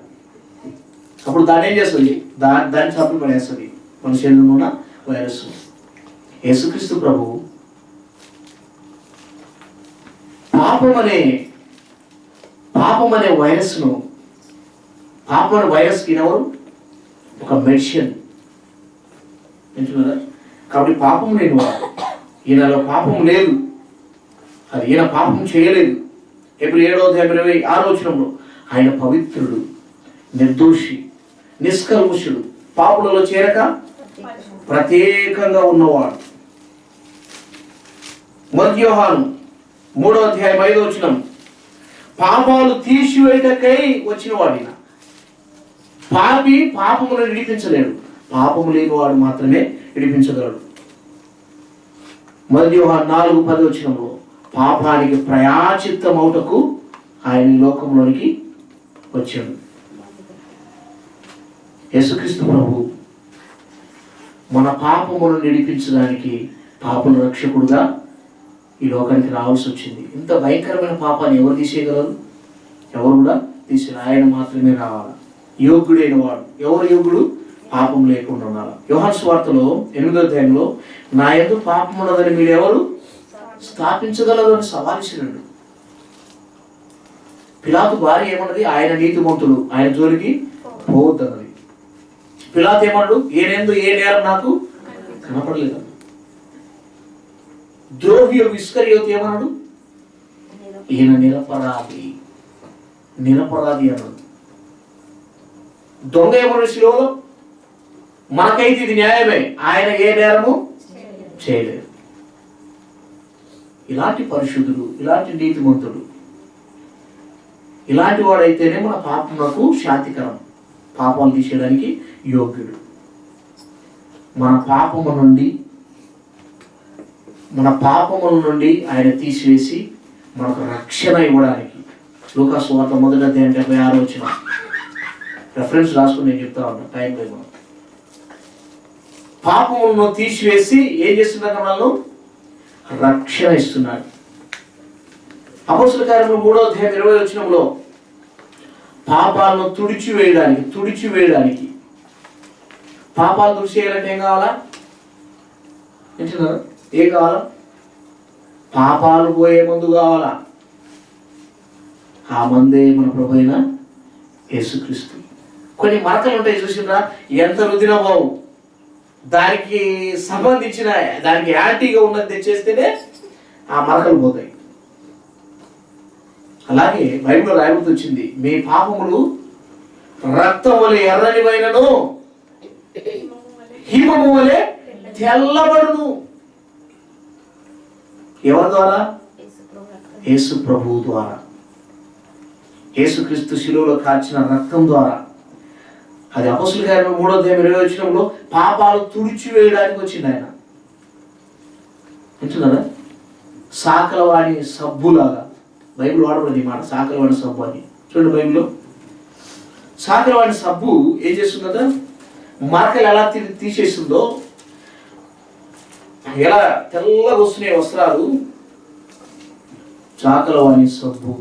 [SPEAKER 3] అప్పుడు దాన్ని ఏం చేస్తుంది? దాన్ని చంపి పడేస్తుంది మన శరీరంలో ఉన్న వైరస్. యేసుక్రీస్తు ప్రభు పాపం అనే వైరస్ను, పాపం అనే వైరస్కి ఎవరు? ఒక మెడిసిన్. వింటున్నారా? కాబట్టి పాపం లేని వాడు. ఈయనలో పాపం లేదు. అది ఈయన పాపం చేయలేదు. ఎప్పుడు 7వ అధ్యాయం 26వ వచనంలో ఆయన పవిత్రుడు, నిర్దోషి, నిష్కల్మషుడు, పాపులలో చేరక ప్రత్యేకంగా ఉన్నవాడు. 1 యోహాను 3వ అధ్యాయం 5వ వచనం, పాపాలు తీసివేయటకై వచ్చిన వాడిన. పాపి పాపములను విడిపించలేడు, పాపము లేని వాడు మాత్రమే విడిపించగలడు. 1 యోహాను 4:10 వచనంలో పాపానికి ప్రాయశ్చిత్తమౌటకు ఆయన ఈ లోకంలోనికి వచ్చాడు. యేసుక్రీస్తు ప్రభు మన పాపములను విడిపించడానికి పాపల రక్షకుడుగా ఈ లోకానికి రావాల్సి వచ్చింది. ఇంత భయంకరమైన పాపాన్ని ఎవరు తీసేయగలరు? ఎవరు కూడా తీసేయరు. ఆయన మాత్రమే రావాలి. యోగ్యుడైన వాడు. ఎవరు యోగ్యుడు? పాపం లేకుండా ఉండాలి. యోహాను సువార్తలో 8వ అధ్యాయంలో నా యందు పాపం ఉన్నదని మీరు ఎవరు స్థాపించగలరు అని సవాలిసినాడు. పిలాతు భార్య ఏమన్నది? ఆయన నీతిమంతుడు, ఆయన జోలికి పోవద్దన్నది. పిలాతు ఏమన్నాడు? ఏ నేరం నాకు కనపడలేదు. ద్రోహి ఇస్కరియోతు ఏమన్నాడు? ఈయన నిరపరాధి అన్నాడు. దొంగ ఏమన్నాడు శిలువలో? మనకైతే ఇది న్యాయమే, ఆయన ఏ నేరము చేయలేదు. ఇలాంటి పరిశుద్ధుడు, ఇలాంటి నీతిమంతుడు, ఇలాంటి వాడైతేనే మన పాపమునకు శాంతికరం, పాపాలు తీసేయడానికి యోగ్యుడు. మన పాపముల నుండి ఆయన తీసివేసి మనకు రక్షణ ఇవ్వడానికి. లూకా సువార్త 1వ అధ్యాయం 76వ వచనం రెఫరెన్స్ రాసుకుని నేను చెప్తా ఉన్నా, టైం లేదు. పాపములను తీసివేసి ఏం చేస్తున్నాడు? మనల్ని రక్షణ ఇస్తున్నాడు. అపొస్తలుల కార్యములు 3వ అధ్యాయం 20వ వచనంలో పాపాలను తుడిచివేయడానికి పాపాలు తుడిచేయాలంటే ఏం కావాలా? ఏంటున్నారు? ఏం కావాలా? పాపాలు పోయే మందు కావాలా? ఆ మందే మన ప్రభు అయిన యేసుక్రీస్తు. కొన్ని మరకలు ఉంటాయి చూసిండ్రా? ఎంత రుదిన బావు, దానికి సంబంధించిన దానికి యాంటీగా ఉన్నది తెచ్చేస్తేనే ఆ మరకలు పోతాయి. అలాగే బైబిల్లో రాయబడి వచ్చింది, మీ పాపములు రక్తం వలె ఎర్రనివైనను హిమము వలె తెల్లబడును. ఎవరి ద్వారా? యేసు ప్రభువు ద్వారా. యేసుక్రీస్తు శిలువలో కార్చిన రక్తం ద్వారా. అది అపొస్తలుల కార్యములు 3వ అధ్యాయం 20వ వచనంలో పాపాలు తుడిచివేయడానికి వచ్చింది ఆయన. అంటున్నారా? సాకలవాణి సబ్బులాగా బైబిల్ వాడబడింది ఈ మాట, సాకలవాణి సబ్బు అని. చూడండి బైబిల్లో సాకలవాణి సబ్బు ఏం చేస్తుందట? మరకలు ఎలా తీసేస్తుందో, ఎలా తెల్లగా వస్తున్నాయి వస్త్రాలు, సాకలవాణి సబ్బు.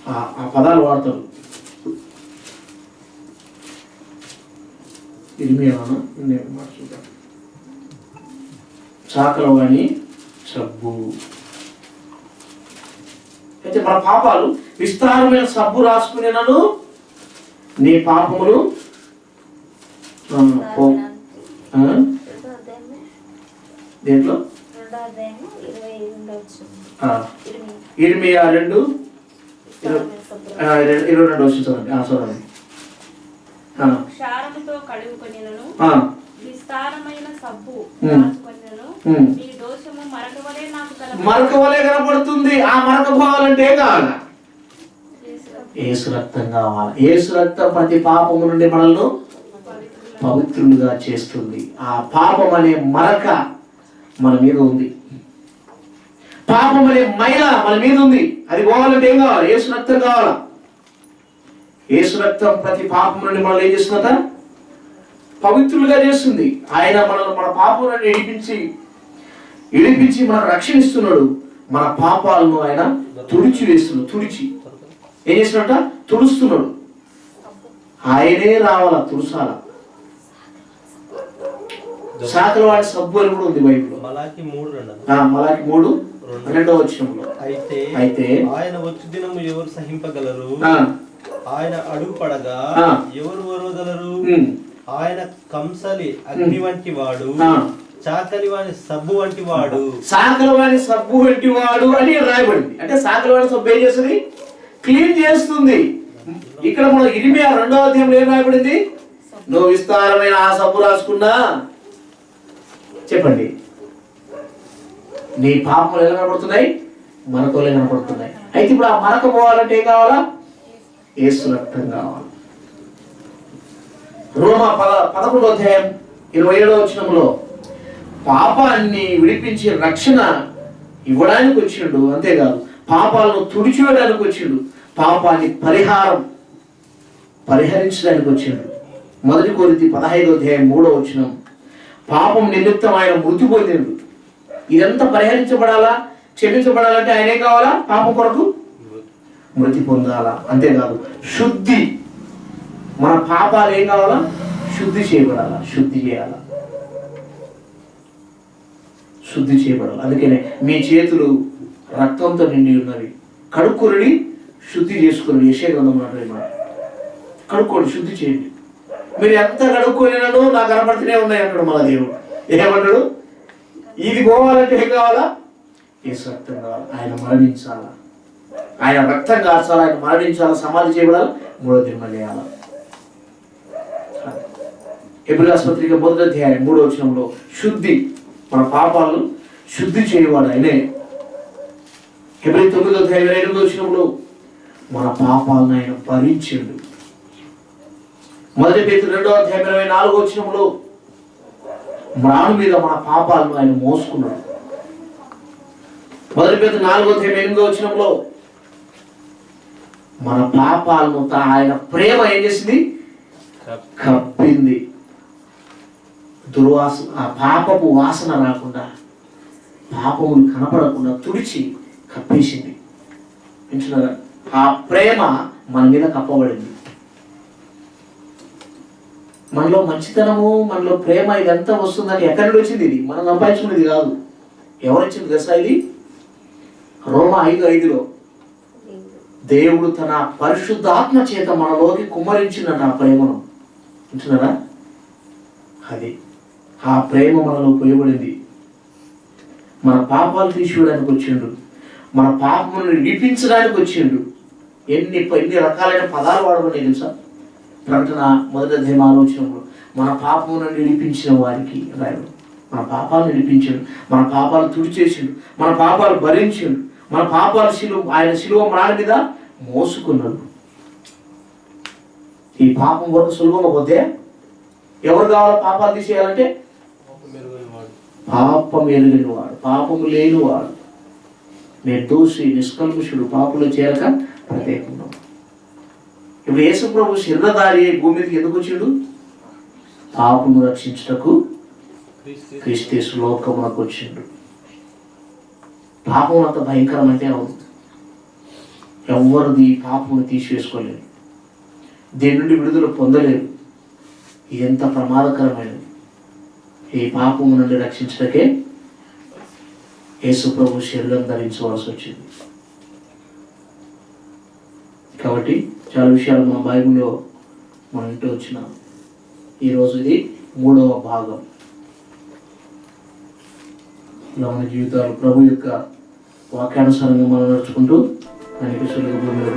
[SPEAKER 3] ఆ పదాలు వాడతారు. సాకలవాణి సబ్బు. అయితే మన పాపాలు విస్తారమైన సబ్బు రాసుకునేనను నీ పాపములు దేంట్లో? ఇర్మియా 2:22 వచ్చింది. చూడండి.
[SPEAKER 4] క్షారముతో కడుగుకొనినను విస్తారమైన సబ్బు రాసుకొనినను నీ దోషము
[SPEAKER 3] మరక వలె కనపడుతుంది. ఆ మరక పోవాలంటే ఏం కావాలా? యేసు రక్తం కావాలి. యేసు రక్తం ప్రతి పాపము నుండి మనల్ని పవిత్రులుగా చేస్తుంది. ఆ పాపం అనే మరక మన మీద ఉంది, పాపం అనే మైల మన మీద ఉంది. అది పోవాలంటే ఏం కావాలి? యేసు రక్తం కావాలా? యేసు రక్తం ప్రతి పాపం నుండి మనల్ని ఏం చేస్తుందట? పవిత్రులుగా చేస్తుంది. ఆయన మనల్ని మన పాపం నుండి ఇడిపించి మనకు రక్షణిస్తున్నాడు. మన పాపాలను ఆయన తుడిచి ఏం చేస్తున్నట్ట? తుడుస్తున్నాడు. ఆయనే రావాలా, తుడుసాల. సాకలవాణి సబ్బు అని కూడా ఉంది బైబిల్లో. మలాకి 3:2 వచనంలో. అయితే
[SPEAKER 6] ఆయన వచ్చి దినము ఎవరు సహింపగలరు? ఆయన అడుగు పడగా ఎవరు ఓర్వగలరు? ఆయన కంసలి అగ్ని వంటి వాడు, సాకలవాణి సబ్బు వంటి వాడు.
[SPEAKER 3] సాకలవాణి సబ్బు వంటి వాడు అని రాయబడింది. అంటే సాకలవాణి సబ్బు ఏం చేస్తుంది? క్లీన్ చేస్తుంది. ఇక్కడ మనం ఇర్మియా 2వ అధ్యాయంలో ఏం రాయబడింది? నువ్వు విస్తారమైన ఆ సబ్బు రాసుకున్నా చెప్పండి, నీ పాపములు ఎలా కనపడుతున్నాయి? మరకలే కనపడుతున్నాయి. అయితే ఇప్పుడు ఆ మరక పోవాలంటే ఏం కావాలా? యేసు రక్తం కావాలి. రోమా 11వ అధ్యాయం 27వ వచనంలో పాపాన్ని విడిపించి రక్షణ ఇవ్వడానికి వచ్చిండు. అంతేకాదు పాపాలను తుడిచివేయడానికి వచ్చిండు. పాపాన్ని పరిహరించడానికి వచ్చిండు. 1 కొరింథీ 15వ అధ్యాయం 3వ వచనం, పాపం నిమిత్తం ఆయన మృతి పొందిండు. ఇదంతా పరిహరించబడాలా, క్షమించబడాలంటే ఆయన ఏం కావాలా? పాపం కొరకు మృతి పొందాలా. అంతేకాదు శుద్ధి, మన పాపాలు ఏం కావాలా? శుద్ధి చేయబడాలా, శుద్ధి చేయాలా, శుద్ధి చేయబడాలి. అందుకనే మీ చేతులు రక్తంతో నిండి ఉన్నవి, కడుక్కొని శుద్ధి చేసుకుని యెషయా గ్రంథంలో మాట కడుక్కోండి, శుద్ధి చేయండి. మీరు ఎంత కడుక్కోలేనో నాకు కనపడుతూనే ఉన్నాయి అంటాడు మన దేవుడు. ఏమంటాడు? ఇది పోవాలంటే ఏం కావాలా? యేసు రక్తం కావాలి. ఆయన మరణించాలా, ఆయన రక్తం కాచాలా, ఆయన మరణించాలా, సమాధి చేయబడాలి, మూడో దినం చేయాలి. హెబ్రీయుల పత్రిక 1వ అధ్యాయం 3వ వచనంలో శుద్ధి, మన పాపాలను శుద్ధి చేయవాడు ఆయనే. హెబ్రీ 9వ అధ్యాయం 28వ వచనంలో మన పాపాలను ఆయన భరించిండు. 1 పేతురు 2వ అధ్యాయం 24వ వచనంలో మ్రాను మీద మన పాపాలను ఆయన మోసుకున్నాడు. 1 పేతురు 4వ అధ్యాయం 8వ వచనంలో మన పాపాలను ఆయన ప్రేమ ఏం చేసింది? కప్పింది. దుర్వాసన, ఆ పాపపు వాసన రాకుండా, పాపములు కనపడకుండా తుడిచి కప్పేసింది. వింటున్నారా? ఆ ప్రేమ మన మీద కప్పబడింది. మనలో మంచితనము, మనలో ప్రేమ, ఇదంతా వస్తుందని ఎక్కడి నుండి వచ్చింది? ఇది మనం సంపాదించుకునేది కాదు. ఎవరిచ్చింది తెలుసా? ఇది రోమా 5:5లో దేవుడు తన పరిశుద్ధాత్మ చేత మనలోకి కుమ్మరించిందంట ఆ ప్రేమను. వింటున్నారా? అది ఆ ప్రేమ మనలో పోయబడింది. మన పాపాలు తీసివేయడానికి వచ్చిండు, మన పాపములను విడిపించడానికి వచ్చిండు. ఎన్ని రకాలైన పదాలు వాడబడి తెలుసా? ప్రకటన 1వ అధ్యాయం 6వ వచనంలో మన పాపములను విడిపించిన వారికి రాయడు. మన పాపాలను విడిపించాడు, మన పాపాలు తుడిచేసిండు, మన పాపాలు భరించిండు, మన పాపాలు ఆయన శిలువ మ్రాణి మీద మోసుకున్నాడు. ఈ పాపం కొరకు సులభంగా పోతే ఎవరు కావాలో పాపాలు తీసేయాలంటే? పాపం ఎరుగనివాడు, పాపము లేనివాడు, నిర్దోషి, నిష్కల్మషుడు, పాపంలో చేరక ప్రత్యేకంగా. ఇప్పుడు యేసు ప్రభు శరీరధారి భూమి మీదకి ఎందుకు వచ్చిండు? పాపము రక్షించుటకు క్రీస్తు లోకమునకు వచ్చిండు. పాపం అంత భయంకరమైతే అవును, ఎవరిది పాపమును తీసివేసుకోలేదు, దేని నుండి విడుదల పొందలేదు. ఇది ఎంత ప్రమాదకరమైనది. ఈ పాపము నుండి రక్షించటకే యేసు ప్రభు శరీరం ధరించవలసి వచ్చింది. కాబట్టి చాలా విషయాలు మన బైబిల్లో మనం ఇంటూ వచ్చిన ఈరోజు ఇది 3వ భాగం. ఇలా మన జీవితాలు ప్రభు యొక్క వాక్యానుసారంగా మనం నడుచుకుంటూ ఆయనకి సులువు భూమిలో